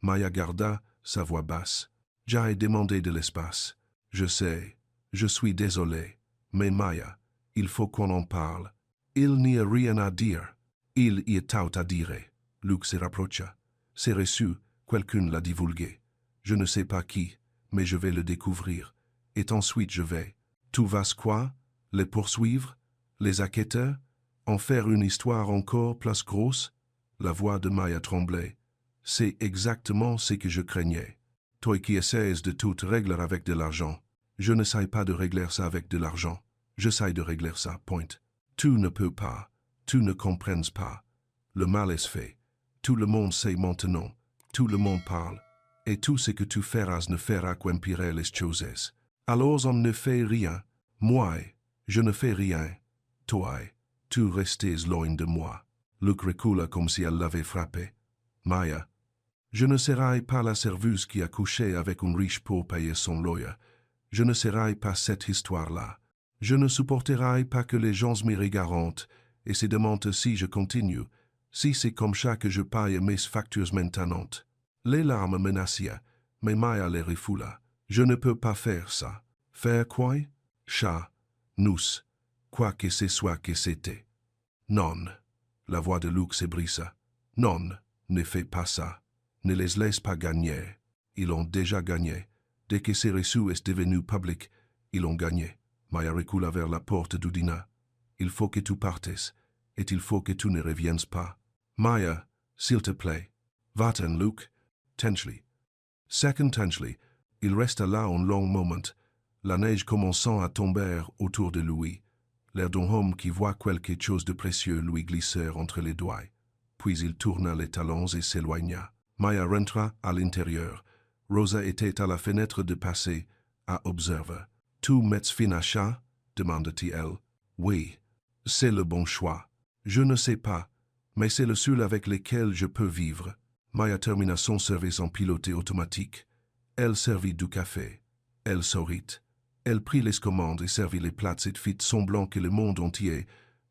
Maya garda sa voix basse. « J'ai demandé de l'espace. Je sais, je suis désolé. Mais Maya, il faut qu'on en parle. Il n'y a rien à dire. » Il y a tout à dire. Luke se rapprocha. C'est reçu. quelqu'un l'a divulgué. Je ne sais pas qui, mais je vais le découvrir. Et ensuite je vais. Tout va se quoi? Les poursuivre? Les enquêteurs? En faire une histoire encore plus grosse? La voix de Maya tremblait. C'est exactement ce que je craignais. Toi qui essaies de tout régler avec de l'argent. Je ne sais pas de régler ça avec de l'argent. Je sais de régler ça, point. Tu ne peux pas. Tu ne comprends pas. Le mal est fait. Tout le monde sait maintenant. Tout le monde parle. Et tout ce que tu feras ne fera qu'empirer les choses. Alors on ne fait rien. Moi, je ne fais rien. Toi, tu restes loin de moi. Luke recula comme si elle l'avait frappé. Maya, je ne serai pas la serveuse qui a couché avec un riche pour payer son lawyer. Je ne serai pas cette histoire-là. Je ne supporterai pas que les gens me regardent et se demandent si je continue, si c'est comme ça que je paye mes factures maintenant. Les larmes menaçaient, mais Maya les refoula. Je ne peux pas faire ça. Faire quoi? Chat, nous, quoi que ce soit que c'était. Non. La voix de Luke se brisa. Non, ne fais pas ça. Ne les laisse pas gagner. Ils ont déjà gagné. Dès que ces reçus est devenu public, ils ont gagné. Maya recula vers la porte du dîner. Il faut que tu partes, et il faut que tu ne reviennes pas. Maya, s'il te plaît. Va-t'en, Luke. Tenchly. Second Tenchly. Il resta là un long moment, la neige commençant à tomber autour de lui. L'air d'un homme qui voit quelque chose de précieux lui glisser entre les doigts. Puis il tourna les talons et s'éloigna. Maya rentra à l'intérieur. Rosa était à la fenêtre de passer, à observer. « Tu mets fin à ça ?» demanda-t-elle. « Oui, c'est le bon choix. Je ne sais pas, mais c'est le seul avec lequel je peux vivre. » Maya termina son service en piloté automatique. Elle servit du café. Elle sourit. Elle prit les commandes et servit les plats et fit semblant que le monde entier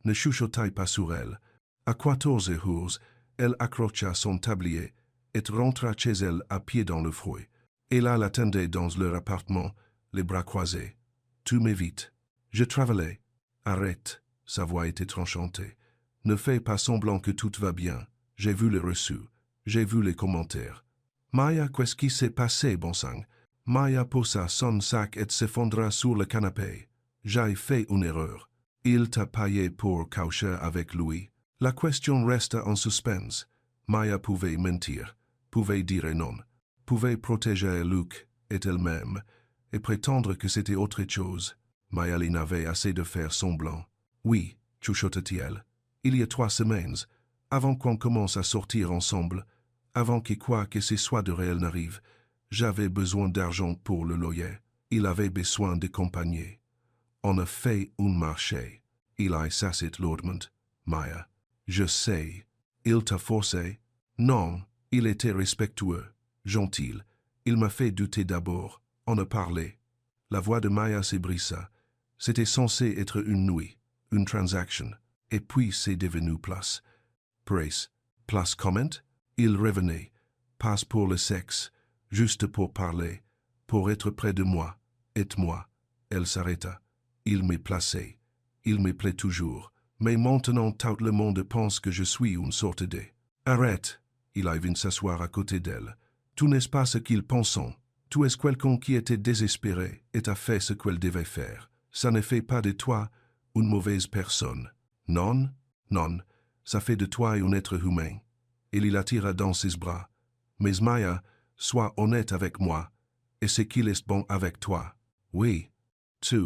ne chuchotait pas sur elle. À 14 heures, elle accrocha son tablier et rentra chez elle à pied dans le froid. Et là l'attendait dans leur appartement, les bras croisés. « Tu m'évites. Je travaillais. Arrête. » Sa voix était tranchante. « Ne fais pas semblant que tout va bien. J'ai vu les reçus. J'ai vu les commentaires. » Maya, qu'est-ce qui s'est passé, bon sang? Maya posa son sac et s'effondra sur le canapé. J'ai fait une erreur. Il t'a payé pour coucher avec lui. La question resta en suspense. Maya pouvait mentir, pouvait dire non, pouvait protéger Luke et elle-même, et prétendre que c'était autre chose. Mayalin avait assez de faire semblant. Oui, chuchota-t-elle, il y a 3 semaines, avant qu'on commence à sortir ensemble, avant que quoi que ce soit de réel n'arrive, j'avais besoin d'argent pour le loyer. Il avait besoin de compagnie. On a fait un marché. Il a assassin lourdement. Maya, je sais. Il t'a forcé? Non, il était respectueux, gentil. Il m'a fait douter d'abord. On a parlé. La voix de Maya se brisa. C'était censé être une nuit, une transaction. Et puis c'est devenu place. Price. Place comment? Il revenait. Passe pour le sexe. Juste pour parler. Pour être près de moi. Et moi. Elle s'arrêta. Il m'est placé. Il me plaît toujours. Mais maintenant tout le monde pense que je suis une sorte de... Arrête. Il a vint s'asseoir à côté d'elle. Tu n'es pas ce qu'ils pensent. Tu es quelqu'un qui était désespéré et a fait ce qu'elle devait faire. Ça ne fait pas de toi une mauvaise personne. Non, non, ça fait de toi un être humain. Et il l'attira dans ses bras. Mais Maya, sois honnête avec moi. Est-ce qu'il est bon avec toi? Oui. Tu,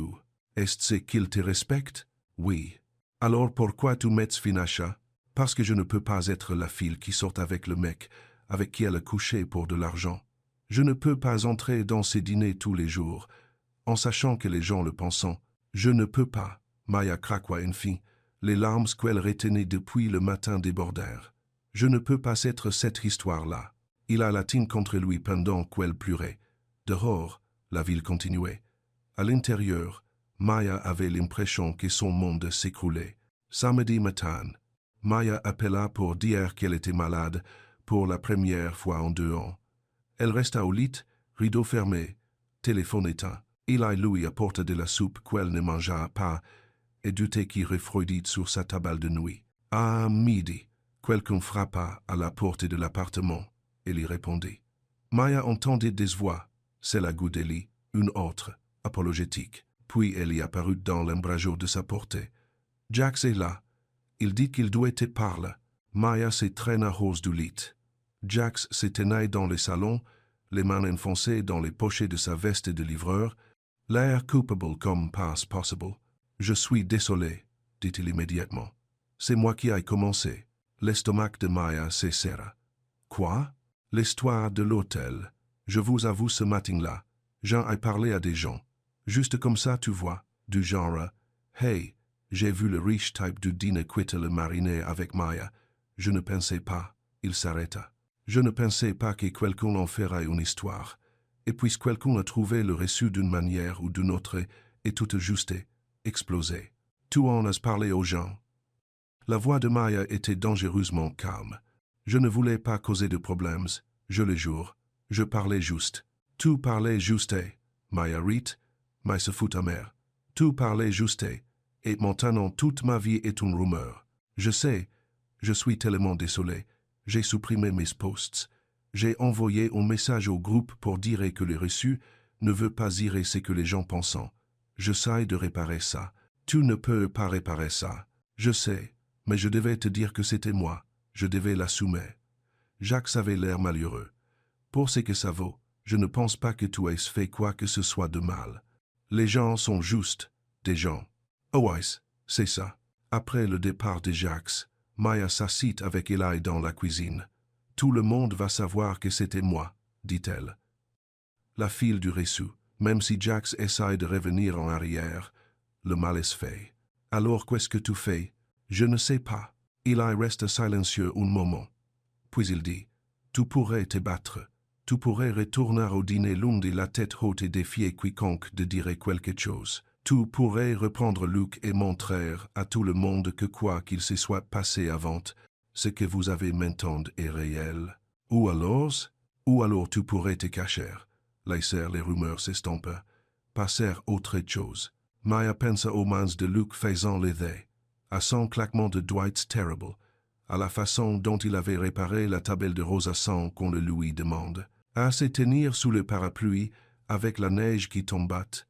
est-ce qu'il te respecte? Oui. Alors pourquoi tu mets fin à ça? Parce que je ne peux pas être la fille qui sort avec le mec avec qui elle a couché pour de l'argent. Je ne peux pas entrer dans ces dîners tous les jours, en sachant que les gens le pensent. Je ne peux pas. Maya craqua enfin. Les larmes qu'elle retenait depuis le matin débordèrent. Je ne peux pas être cette histoire-là. Il a la tine contre lui pendant qu'elle pleurait. Dehors, la ville continuait. À l'intérieur, Maya avait l'impression que son monde s'écroulait. Samedi matin, Maya appela pour dire qu'elle était malade pour la première fois en 2 ans. Elle resta au lit, rideau fermé, téléphone éteint. Il a lui apporté de la soupe qu'elle ne mangea pas et du thé qui refroidit sur sa table de nuit. À midi, quelqu'un frappa à la porte de l'appartement. Elle y répondit. Maya entendit des voix, celle à Goudeli, une autre, apologétique. Puis elle y apparut dans l'embrasure de sa portée. Jax est là. Il dit qu'il doit te parler. Maya se traîna hors du lit. Jax se tenait dans le salon, les mains enfoncées dans les pochettes de sa veste de livreur, l'air coupable comme passe possible. Je suis désolé, dit-il immédiatement. C'est moi qui ai commencé. L'estomac de Maya se serra. Quoi? L'histoire de l'hôtel. Je vous avoue ce matin-là, j'en ai parlé à des gens. Juste comme ça, tu vois, du genre, hey, j'ai vu le riche type du dîner quitter le mariner avec Maya. Je ne pensais pas. Il s'arrêta. Je ne pensais pas que quelqu'un en ferait une histoire. Et puis quelqu'un a trouvé le reçu d'une manière ou d'une autre, et tout ajusté, explosé. Tu en as parlé aux gens. La voix de Maya était dangereusement calme. Je ne voulais pas causer de problèmes, je le jure. Je parlais juste. Tu parlais juste. Maya rit, mais se fout amère. Tu parlais juste. Et maintenant toute ma vie est une rumeur. Je sais, je suis tellement désolé. J'ai supprimé mes posts. J'ai envoyé un message au groupe pour dire que le reçu ne veut pas dire ce que les gens pensent. J'essaie de réparer ça. Tu ne peux pas réparer ça. Je sais, mais je devais te dire que c'était moi. Je devais l'assumer. Jacques avait l'air malheureux. Pour ce que ça vaut, je ne pense pas que tu aies fait quoi que ce soit de mal. Les gens sont juste des gens. Oh ouais, c'est ça. Après le départ de Jacques, Maya s'assit avec Eli dans la cuisine. Tout le monde va savoir que c'était moi, dit-elle. La file du reçu, même si Jacques essaie de revenir en arrière, le mal est fait. Alors qu'est-ce que tu fais? Je ne sais pas. Eli resta silencieux un moment. Puis il dit, tu pourrais te battre. Tu pourrais retourner au dîner lundi la tête haute et défier quiconque de dire quelque chose. Tu pourrais reprendre Luc et montrer à tout le monde que quoi qu'il se soit passé avant, ce que vous avez maintenant est réel. Ou alors tu pourrais te cacher, laisser les rumeurs s'estomper, passer autre chose. Maya pensa aux mains de Luc faisant les dés, à son claquement de Dwight terrible, à la façon dont il avait réparé la table de rose à sang qu'on le lui demande, à se tenir sous le parapluie avec la neige qui tombait.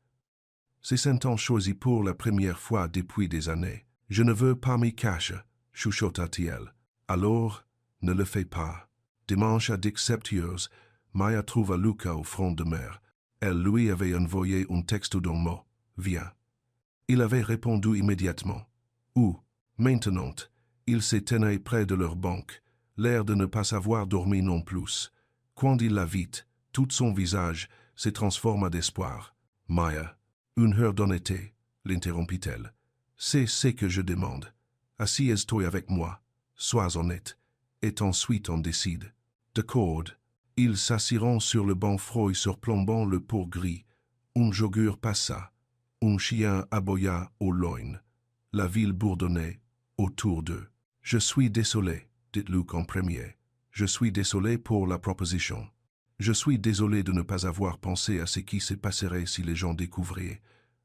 Se sentant choisi pour la première fois depuis des années. Je ne veux pas m'y cacher, chuchota-t-elle. Alors, ne le fais pas. Dimanche à Dix-Septieuse, Maya trouva Luca au front de mer. Elle lui avait envoyé un texte d'un mot. Viens. Il avait répondu immédiatement. Où? Maintenant. Il se tenait près de leur banque, l'air de ne pas avoir dormi non plus. Quand il la vit, tout son visage se transforma d'espoir. Maya. Une heure d'honnêteté, l'interrompit-elle. C'est ce que je demande. Assieds-toi avec moi, sois honnête, et ensuite on décide. D'accord. Ils s'assiront sur le banc froid surplombant le port gris. Un jogur passa. Un chien aboya au loin. La ville bourdonnait autour d'eux. Je suis désolé, dit Luc en premier. Je suis désolé pour la proposition. Je suis désolé de ne pas avoir pensé à ce qui se passerait si les gens découvraient.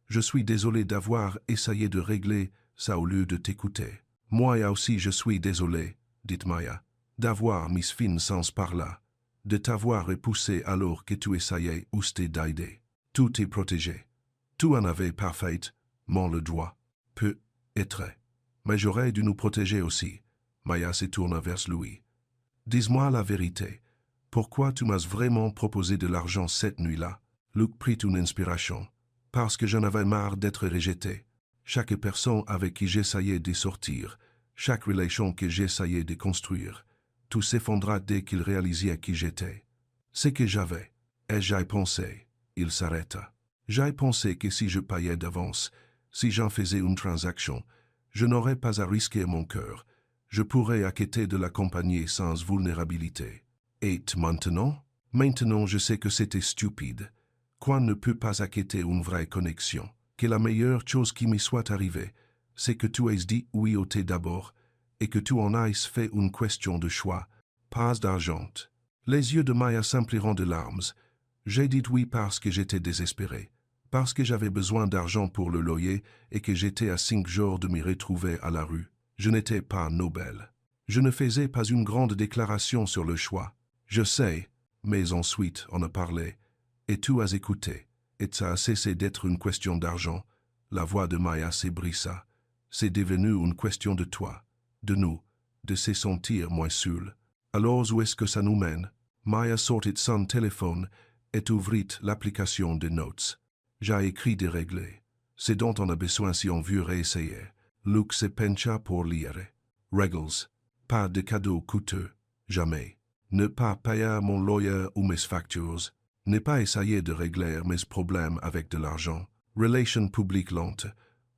Je suis désolé d'avoir essayé de régler ça au lieu de t'écouter. Moi aussi je suis désolé, dit Maya, d'avoir mis fin sans par là, de t'avoir repoussé alors que tu essayais aussi d'aider. Tout est protégé. Tu en avais parfaitement le droit. Peut-être. Mais j'aurais dû nous protéger aussi. Maya se tourna vers lui. Dis-moi la vérité. Pourquoi tu m'as vraiment proposé de l'argent cette nuit-là? Luc prit une inspiration. Parce que j'en avais marre d'être rejeté. Chaque personne avec qui j'essayais de sortir, chaque relation que j'essayais de construire, tout s'effondra dès qu'il réalisait qui j'étais. Ce que j'avais, et j'ai pensé, il s'arrêta. J'ai pensé que si je payais d'avance, si j'en faisais une transaction, je n'aurais pas à risquer mon cœur. Je pourrais acquitter de la compagnie sans vulnérabilité. Et maintenant? Maintenant je sais que c'était stupide. Qu'on ne peut pas acquitter une vraie connexion. Que la meilleure chose qui m'y soit arrivée, c'est que tu aies dit oui au thé d'abord, et que tu en aies fait une question de choix, pas d'argent. Les yeux de Maya s'empliront de larmes. J'ai dit oui parce que j'étais désespéré, parce que j'avais besoin d'argent pour le loyer et que j'étais à 5 jours de m'y retrouver à la rue. Je n'étais pas Nobel. Je ne faisais pas une grande déclaration sur le choix. Je sais, mais ensuite on a parlé, et tu as écouté, et ça a cessé d'être une question d'argent. La voix de Maya s'ébrissa. C'est devenu une question de toi, de nous, de se sentir moins seul. Alors où est-ce que ça nous mène? Maya sortit son téléphone et ouvrit l'application de Notes. J'ai écrit des règles. C'est dont on a besoin si on veut réessayer. Luke se pencha pour lire. Regles. Pas de cadeaux coûteux. Jamais. Ne pas payer mon lawyer ou mes factures. Ne pas essayer de régler mes problèmes avec de l'argent. Relation publique lente.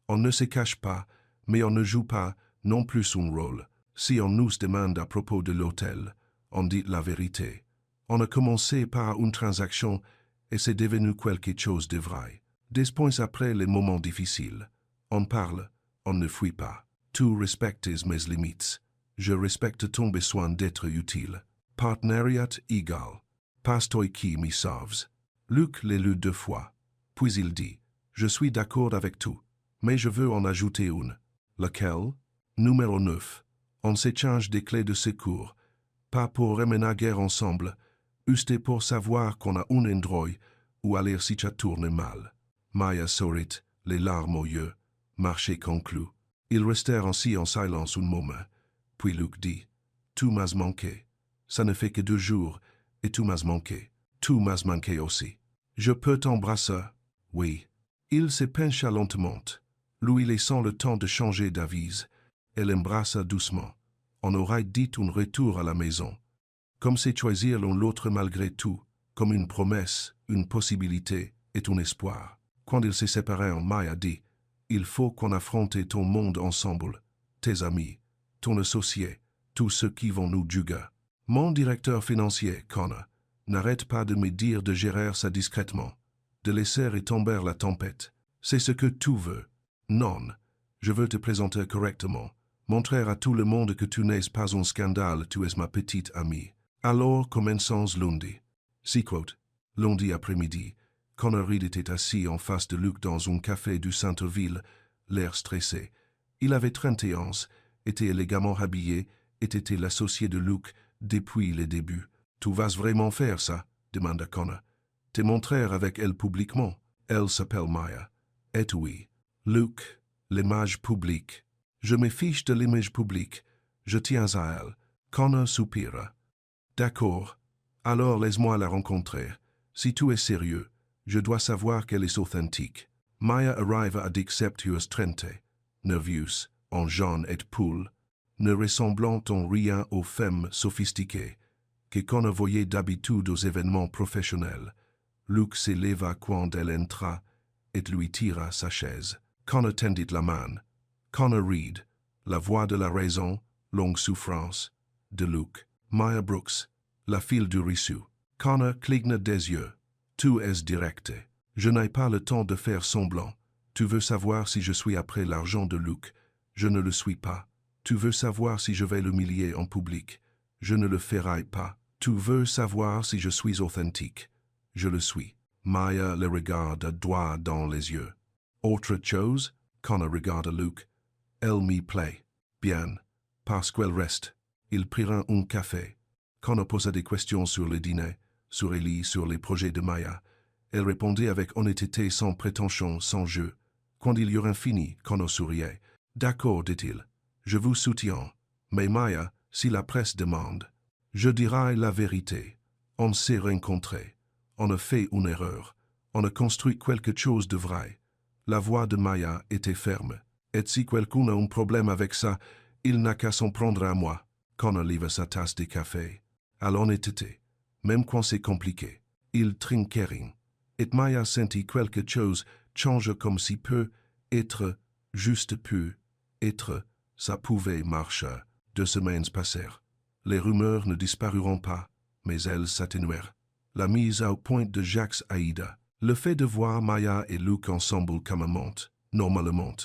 On ne se cache pas, mais on ne joue pas non plus son rôle. Si on nous demande à propos de l'hôtel, on dit la vérité. On a commencé par une transaction et c'est devenu quelque chose de vrai. Des points après les moments difficiles. On parle, on ne fuit pas. Tu respectes mes limites. Je respecte ton besoin d'être utile. Partenariat égal. Passe-toi qui m'y sauves. Luke les lut 2 fois. Puis il dit, je suis d'accord avec tout, mais je veux en ajouter une. Laquelle? Numéro 9. On s'échange des clés de secours. Pas pour reménager ensemble, juste pour savoir qu'on a un endroit où aller si ça tourne mal. Maya sourit, les larmes aux yeux. Marché conclu. Ils restèrent ainsi en silence un moment. Puis Luke dit, tu m'as manqué. Ça ne fait que 2 jours, et tu m'as manqué. Tu m'as manqué aussi. Je peux t'embrasser? Oui. Il se pencha lentement, lui laissant le temps de changer d'avis. Elle embrassa doucement. On aurait dit un retour à la maison. Comme c'est choisir l'un l'autre malgré tout, comme une promesse, une possibilité et un espoir. Quand ils se séparèrent, Maya dit, il faut qu'on affronte ton monde ensemble, tes amis, ton associé, tous ceux qui vont nous juger. Mon directeur financier, Connor, n'arrête pas de me dire de gérer ça discrètement, de laisser retomber la tempête. C'est ce que tu veux. Non, je veux te présenter correctement, montrer à tout le monde que tu n'es pas un scandale, tu es ma petite amie. Alors commençons lundi. Si quote, lundi après-midi, Connor Reed était assis en face de Luke dans un café du centre-ville, l'air stressé. Il avait 31 ans, était élégamment habillé et était l'associé de Luke depuis le début. Tu vas vraiment faire ça? Demanda Connor. Te montrer avec elle publiquement. Elle s'appelle Maya. Et oui. Luke, l'image publique. Je me fiche de l'image publique. Je tiens à elle. Connor soupira. D'accord. Alors laisse-moi la rencontrer. Si tu es sérieux, je dois savoir qu'elle est authentique. Maya arriva à Dixeptius Trente, nerveuse, en jaune et poule, ne ressemblant en rien aux femmes sophistiquées, que Connor voyait d'habitude aux événements professionnels. Luke s'éleva quand elle entra et lui tira sa chaise. Connor tendit la main. Connor Reed, la voix de la raison, longue souffrance, de Luke. Maya Brooks, la fille du reçu. Connor cligna des yeux. Tu es directe. Je n'ai pas le temps de faire semblant. Tu veux savoir si je suis après l'argent de Luke. Je ne le suis pas. Tu veux savoir si je vais l'humilier en public. Je ne le ferai pas. Tu veux savoir si je suis authentique. Je le suis. Maya le regarda droit dans les yeux. Autre chose? Connor regarda Luke. Elle m'y plaît. Bien. Parce qu'elle reste. Ils prirent un café. Connor posa des questions sur le dîner, sur Ellie, sur les projets de Maya. Elle répondait avec honnêteté, sans prétention, sans jeu. Quand il y eut fini, Connor souriait. D'accord, dit-il. Je vous soutiens. Mais Maya, si la presse demande, je dirai la vérité. On s'est rencontrés. On a fait une erreur. On a construit quelque chose de vrai. La voix de Maya était ferme. Et si quelqu'un a un problème avec ça, il n'a qu'à s'en prendre à moi. Connor livra sa tasse de café. À l'honnêteté, même quand c'est compliqué, il trinquait rien. Et Maya sentit quelque chose change comme si peut être, juste pu être, ça pouvait marcher. 2 semaines passèrent. Les rumeurs ne disparuront pas, mais elles s'atténuèrent. La mise au point de Jacques Aïda, le fait de voir Maya et Luke ensemble calmement, normalement,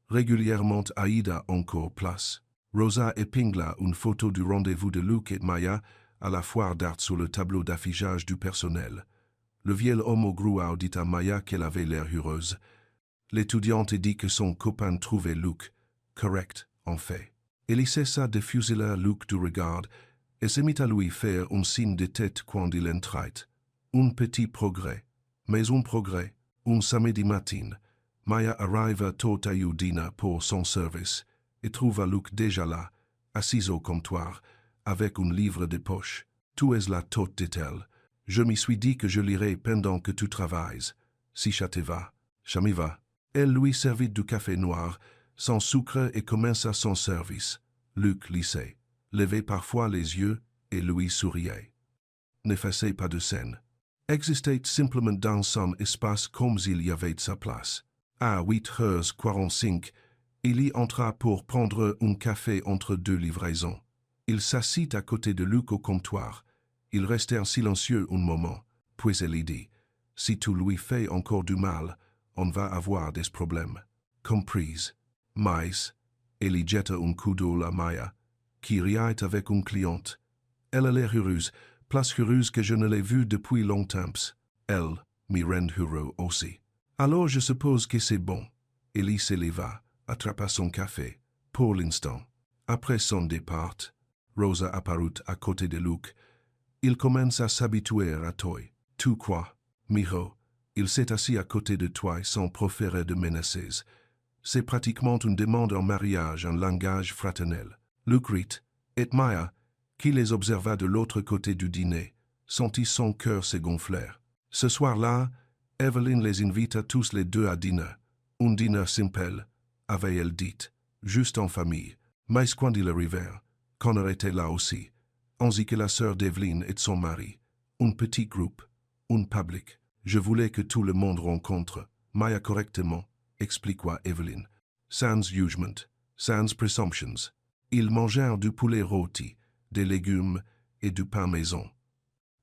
régulièrement Aïda encore place. Rosa épingla une photo du rendez-vous de Luke et Maya à la foire d'art sur le tableau d'affichage du personnel. Le vieil homme au grouau dit à Maya qu'elle avait l'air heureuse. L'étudiante dit que son copain trouvait Luke correct, en fait. Elle cessa de fusiler Luke du regard et se mit à lui faire un signe de tête quand il entrait. Un petit progrès, mais un progrès. Un samedi matin, Maya arriva tôt à Udine pour son service et trouva Luc déjà là, assis au comptoir, avec un livre de poche. Tu es là tôt, dit-elle. Je m'y suis dit que je lirai pendant que tu travailles. Si ça te va, ça m'y va. Elle lui servit du café noir, sans sucre et commença son service. Luc lissait, levait parfois les yeux et lui souriait. Ne faisait pas de scène. Existait simplement dans son espace comme il y avait sa place. À 8h45, il y entra pour prendre un café entre deux livraisons. Il s'assit à côté de Luc au comptoir. Ils restèrent silencieux un moment, puis elle dit « Si tu lui fais encore du mal, on va avoir des problèmes. » Comprise. Mais, elle y jeta un coup d'œil à Maya, qui riait avec une cliente. Elle a l'air heureuse, plus heureuse que je ne l'ai vue depuis longtemps. Elle m'y rend heureux aussi. Alors je suppose que c'est bon. Ellie se leva, attrapa son café, pour l'instant. Après son départ, Rosa apparut à côté de Luc. Il commence à s'habituer à toi. Tu crois, Miho, il s'est assis à côté de toi sans proférer de menaces. C'est pratiquement une demande en mariage en langage fraternel. Luc rit, et Maya, qui les observa de l'autre côté du dîner, sentit son cœur se gonfler. Ce soir-là, Evelyn les invita tous les deux à dîner. Un dîner simple, avait-elle dit, juste en famille. Mais quand ils arrivèrent, Connor était là aussi, ainsi que la sœur d'Evelyn et son mari. Un petit groupe, un public. Je voulais que tout le monde rencontre Maya correctement, expliqua Evelyn. Sans jugement, sans presumptions. Ils mangèrent du poulet rôti, des légumes et du pain maison.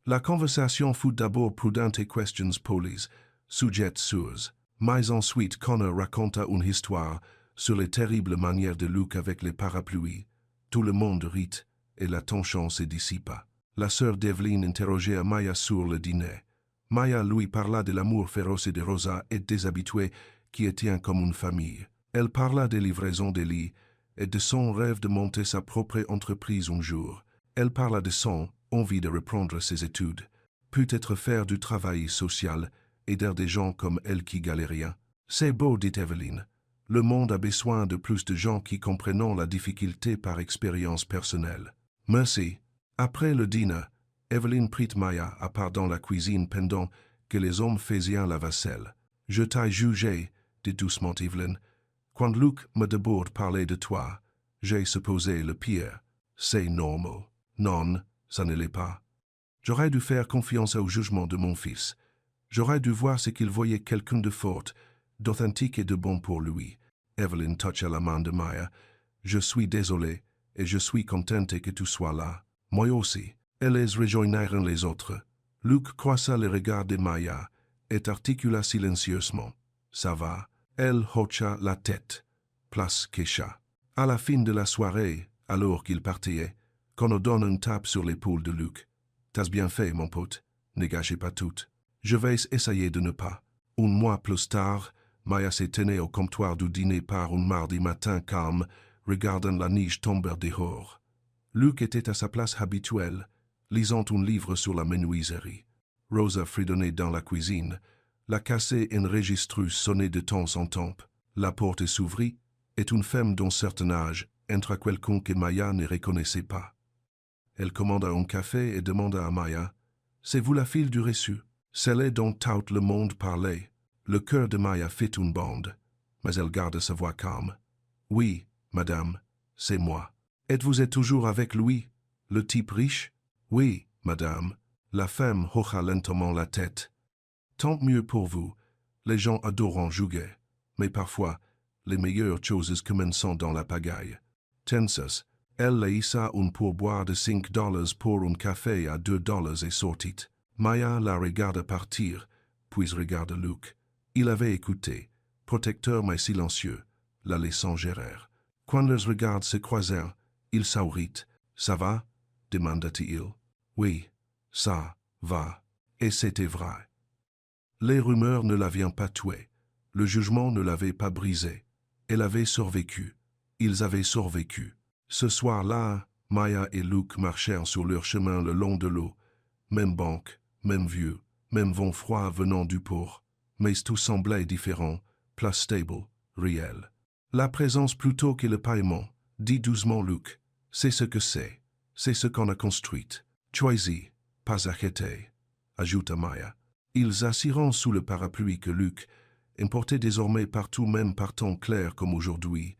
La conversation fut d'abord prudente et questions polies, sujets sûrs. Mais ensuite Connor raconta une histoire sur les terribles manières de Luc avec les parapluies. Tout le monde rit et la tension se dissipa. La sœur d'Evelyn interrogea Maya sur le dîner. Maya lui parla de l'amour féroce de Rosa et des habitués qui étaient comme une famille. Elle parla des livraisons d'Ellie et de son rêve de monter sa propre entreprise un jour. Elle parla de son envie de reprendre ses études, peut-être faire du travail social, aider des gens comme elle qui galéraient. C'est beau, dit Evelyn. Le monde a besoin de plus de gens qui comprennent la difficulté par expérience personnelle. Merci. Après le dîner, Evelyn prit Maya à part dans la cuisine pendant que les hommes faisaient la vaisselle. Je t'ai jugé, dit doucement Evelyn. Quand Luc me déborde parler de toi, j'ai supposé le pire. C'est normal. Non, ça ne l'est pas. J'aurais dû faire confiance au jugement de mon fils. J'aurais dû voir ce qu'il voyait quelqu'un de fort, d'authentique et de bon pour lui. Evelyn toucha la main de Maya. Je suis désolé et je suis contente que tu sois là. Moi aussi. Elles rejoignirent les autres. Luc croisa le regard de Maya et articula silencieusement. Ça va. Elle hocha la tête. Place quécha. À la fin de la soirée, alors qu'il partait, Connor donne une tape sur l'épaule de Luc. T'as bien fait, mon pote. Ne gâchez pas tout. Je vais essayer de ne pas. Un mois plus tard, Maya se tenait au comptoir du dîner par un mardi matin calme, regardant la neige tomber dehors. Luc était à sa place habituelle, lisant un livre sur la menuiserie. Rosa fredonnait dans la cuisine. La cassée enregistreuse sonnait de temps en temps. La porte s'ouvrit, et une femme d'un certain âge entra quelqu'un que Maya ne reconnaissait pas. Elle commanda un café et demanda à Maya « C'est vous la fille du reçu ?» Celle dont tout le monde parlait. Le cœur de Maya fit une bande, mais elle garda sa voix calme. « Oui, madame, c'est moi. Êtes-vous toujours avec lui, le type riche ?»« Oui, madame. » La femme hocha lentement la tête. « Tant mieux pour vous. Les gens adorent juger, mais parfois, les meilleures choses commencent dans la pagaille. » Tensas, elle laissa un pourboire de $5 pour un café à $2 et sortit. Maya la regarda partir, puis regarda Luc. Il avait écouté, protecteur mais silencieux, la laissant gérer. Quand leurs regards se croisèrent, il sourit. « Ça va ?» demanda-t-il. « Oui, ça va. » Et c'était vrai. Les rumeurs ne l'avaient pas tué. Le jugement ne l'avait pas brisé. Elle avait survécu. Ils avaient survécu. Ce soir-là, Maya et Luke marchèrent sur leur chemin le long de l'eau. Même banque, même vue, même vent froid venant du port. Mais tout semblait différent, plus stable, réel. La présence plutôt que le paiement, dit doucement Luke. C'est ce que c'est. C'est ce qu'on a construit. Choisi, pas acheté, ajouta Maya. Ils assirent sous le parapluie que Luke importait désormais partout, même par temps clair comme aujourd'hui,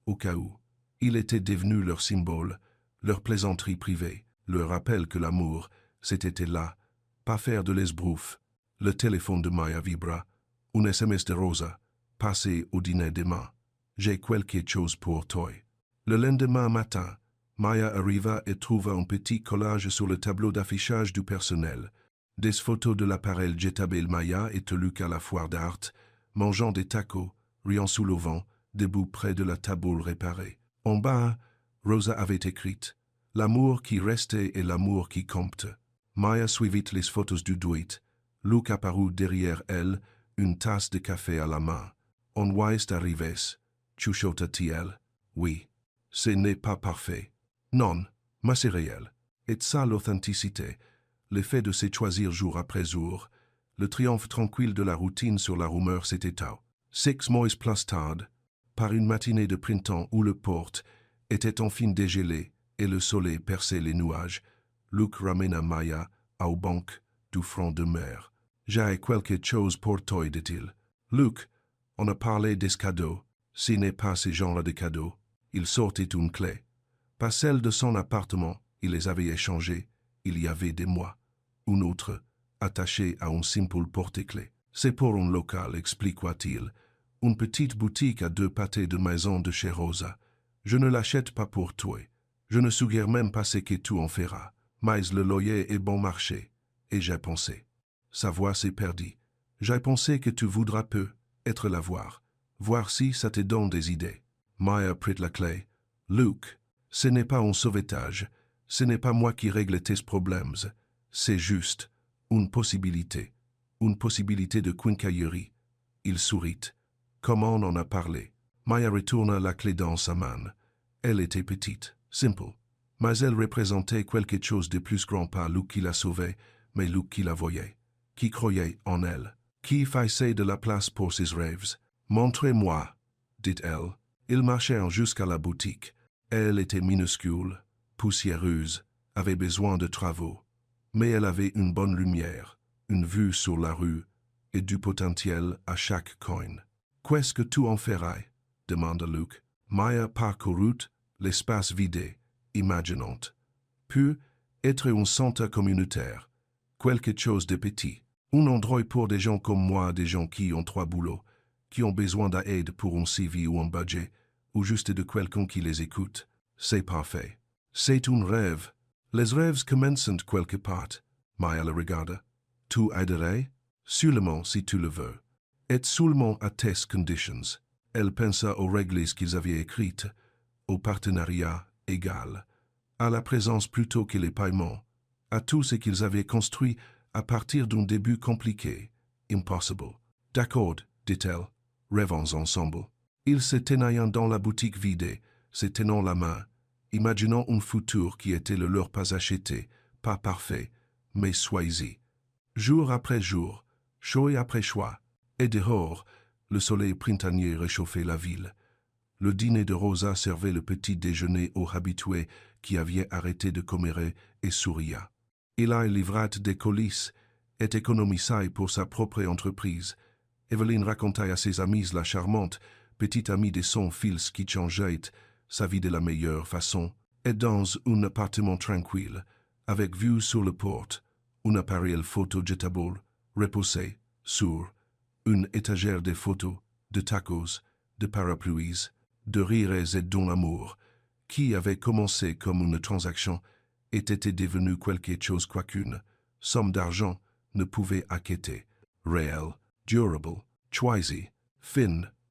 au cas où. Il était devenu leur symbole, leur plaisanterie privée, leur rappel que l'amour, c'était là, pas faire de l'esbrouf. Le téléphone de Maya vibra, un SMS de Rosa, passé au dîner demain. J'ai quelque chose pour toi. Le lendemain matin, Maya arriva et trouva un petit collage sur le tableau d'affichage du personnel. Des photos de l'appareil Jetabel Maya et Luke à la foire d'art, mangeant des tacos, riant sous le vent, debout près de la table réparée. En bas, Rosa avait écrit « L'amour qui restait et l'amour qui compte ». Maya suivit les photos du duet. Luke apparut derrière elle, une tasse de café à la main. « On est arrivé, chuchota-t-il. Oui. Ce n'est pas parfait. Non, mais c'est réel. Et ça l'authenticité. Le fait de se choisir jour après jour, le triomphe tranquille de la routine sur la rumeur s'était éteint. 6 mois plus tard, par une matinée de printemps où le port était enfin dégelé et le soleil perçait les nuages, Luke ramena Maya aux banques du front de mer. « J'ai quelque chose pour toi, dit-il. Luke, on a parlé des cadeaux. Ce n'est pas ce genre de cadeaux. » Il sortit une clé. Pas celle de son appartement, il les avait échangées, il y avait des mois. Une autre, attachée à un simple porte-clés. C'est pour un local, expliqua-t-il. Une petite boutique à 2 pâtés de maison de chez Rosa. Je ne l'achète pas pour toi. Je ne suggère même pas ce que tu en feras. Mais le loyer est bon marché. Et j'ai pensé. Sa voix s'est perdue. J'ai pensé que tu voudras peu être la voir. Voir si ça te donne des idées. Maya prit la clé. Luke, ce n'est pas un sauvetage. Ce n'est pas moi qui règle tes problèmes. C'est juste une possibilité. Une possibilité de quincaillerie. Il sourit. Comment on en a parlé? Maya retourna la clé dans sa main. Elle était petite, simple. Mais elle représentait quelque chose de plus grand, pas Luke qui la sauvait, mais Luke qui la voyait, qui croyait en elle, qui faisait de la place pour ses rêves. Montrez-moi, dit-elle. Ils marchèrent jusqu'à la boutique. Elle était minuscule, poussiéreuse, avait besoin de travaux. Mais elle avait une bonne lumière, une vue sur la rue et du potentiel à chaque coin. « Qu'est-ce que tu en ferais ?» demanda Luke. Maya parcourut l'espace vidé, imaginant. Puis, être un centre communautaire, quelque chose de petit. Un endroit pour des gens comme moi, des gens qui ont 3 boulots, qui ont besoin d'aide pour un CV ou un budget, ou juste de quelqu'un qui les écoute. C'est parfait. C'est un rêve. Les rêves commencent quelque part. Maya le regarda. Tu aiderais? Seulement si tu le veux. Et seulement à tes conditions. Elle pensa aux règles qu'ils avaient écrites, au partenariat égal, à la présence plutôt que les paiements, à tout ce qu'ils avaient construit à partir d'un début compliqué, impossible. D'accord, dit-elle, rêvons ensemble. Ils se tenaient dans la boutique vidée, se tenant la main, imaginant un futur qui était le leur, pas acheté, pas parfait, mais choisi. Jour après jour, choix après choix, et dehors, le soleil printanier réchauffait la ville. Le dîner de Rosa servait le petit déjeuner aux habitués qui avaient arrêté de commérer et sourire. Il a livré des colis et économisé pour sa propre entreprise. Evelyne racontait à ses amis la charmante petite amie de son fils qui changeait sa vie de la meilleure façon, et dans un appartement tranquille, avec vue sur le port, un appareil photo jetable reposé sur une étagère de photos, de tacos, de parapluies, de rires et d'un amour, qui avait commencé comme une transaction et était devenu quelque chose qu'aucune somme d'argent ne pouvait acquitter. Réel, durable, choisi, fin,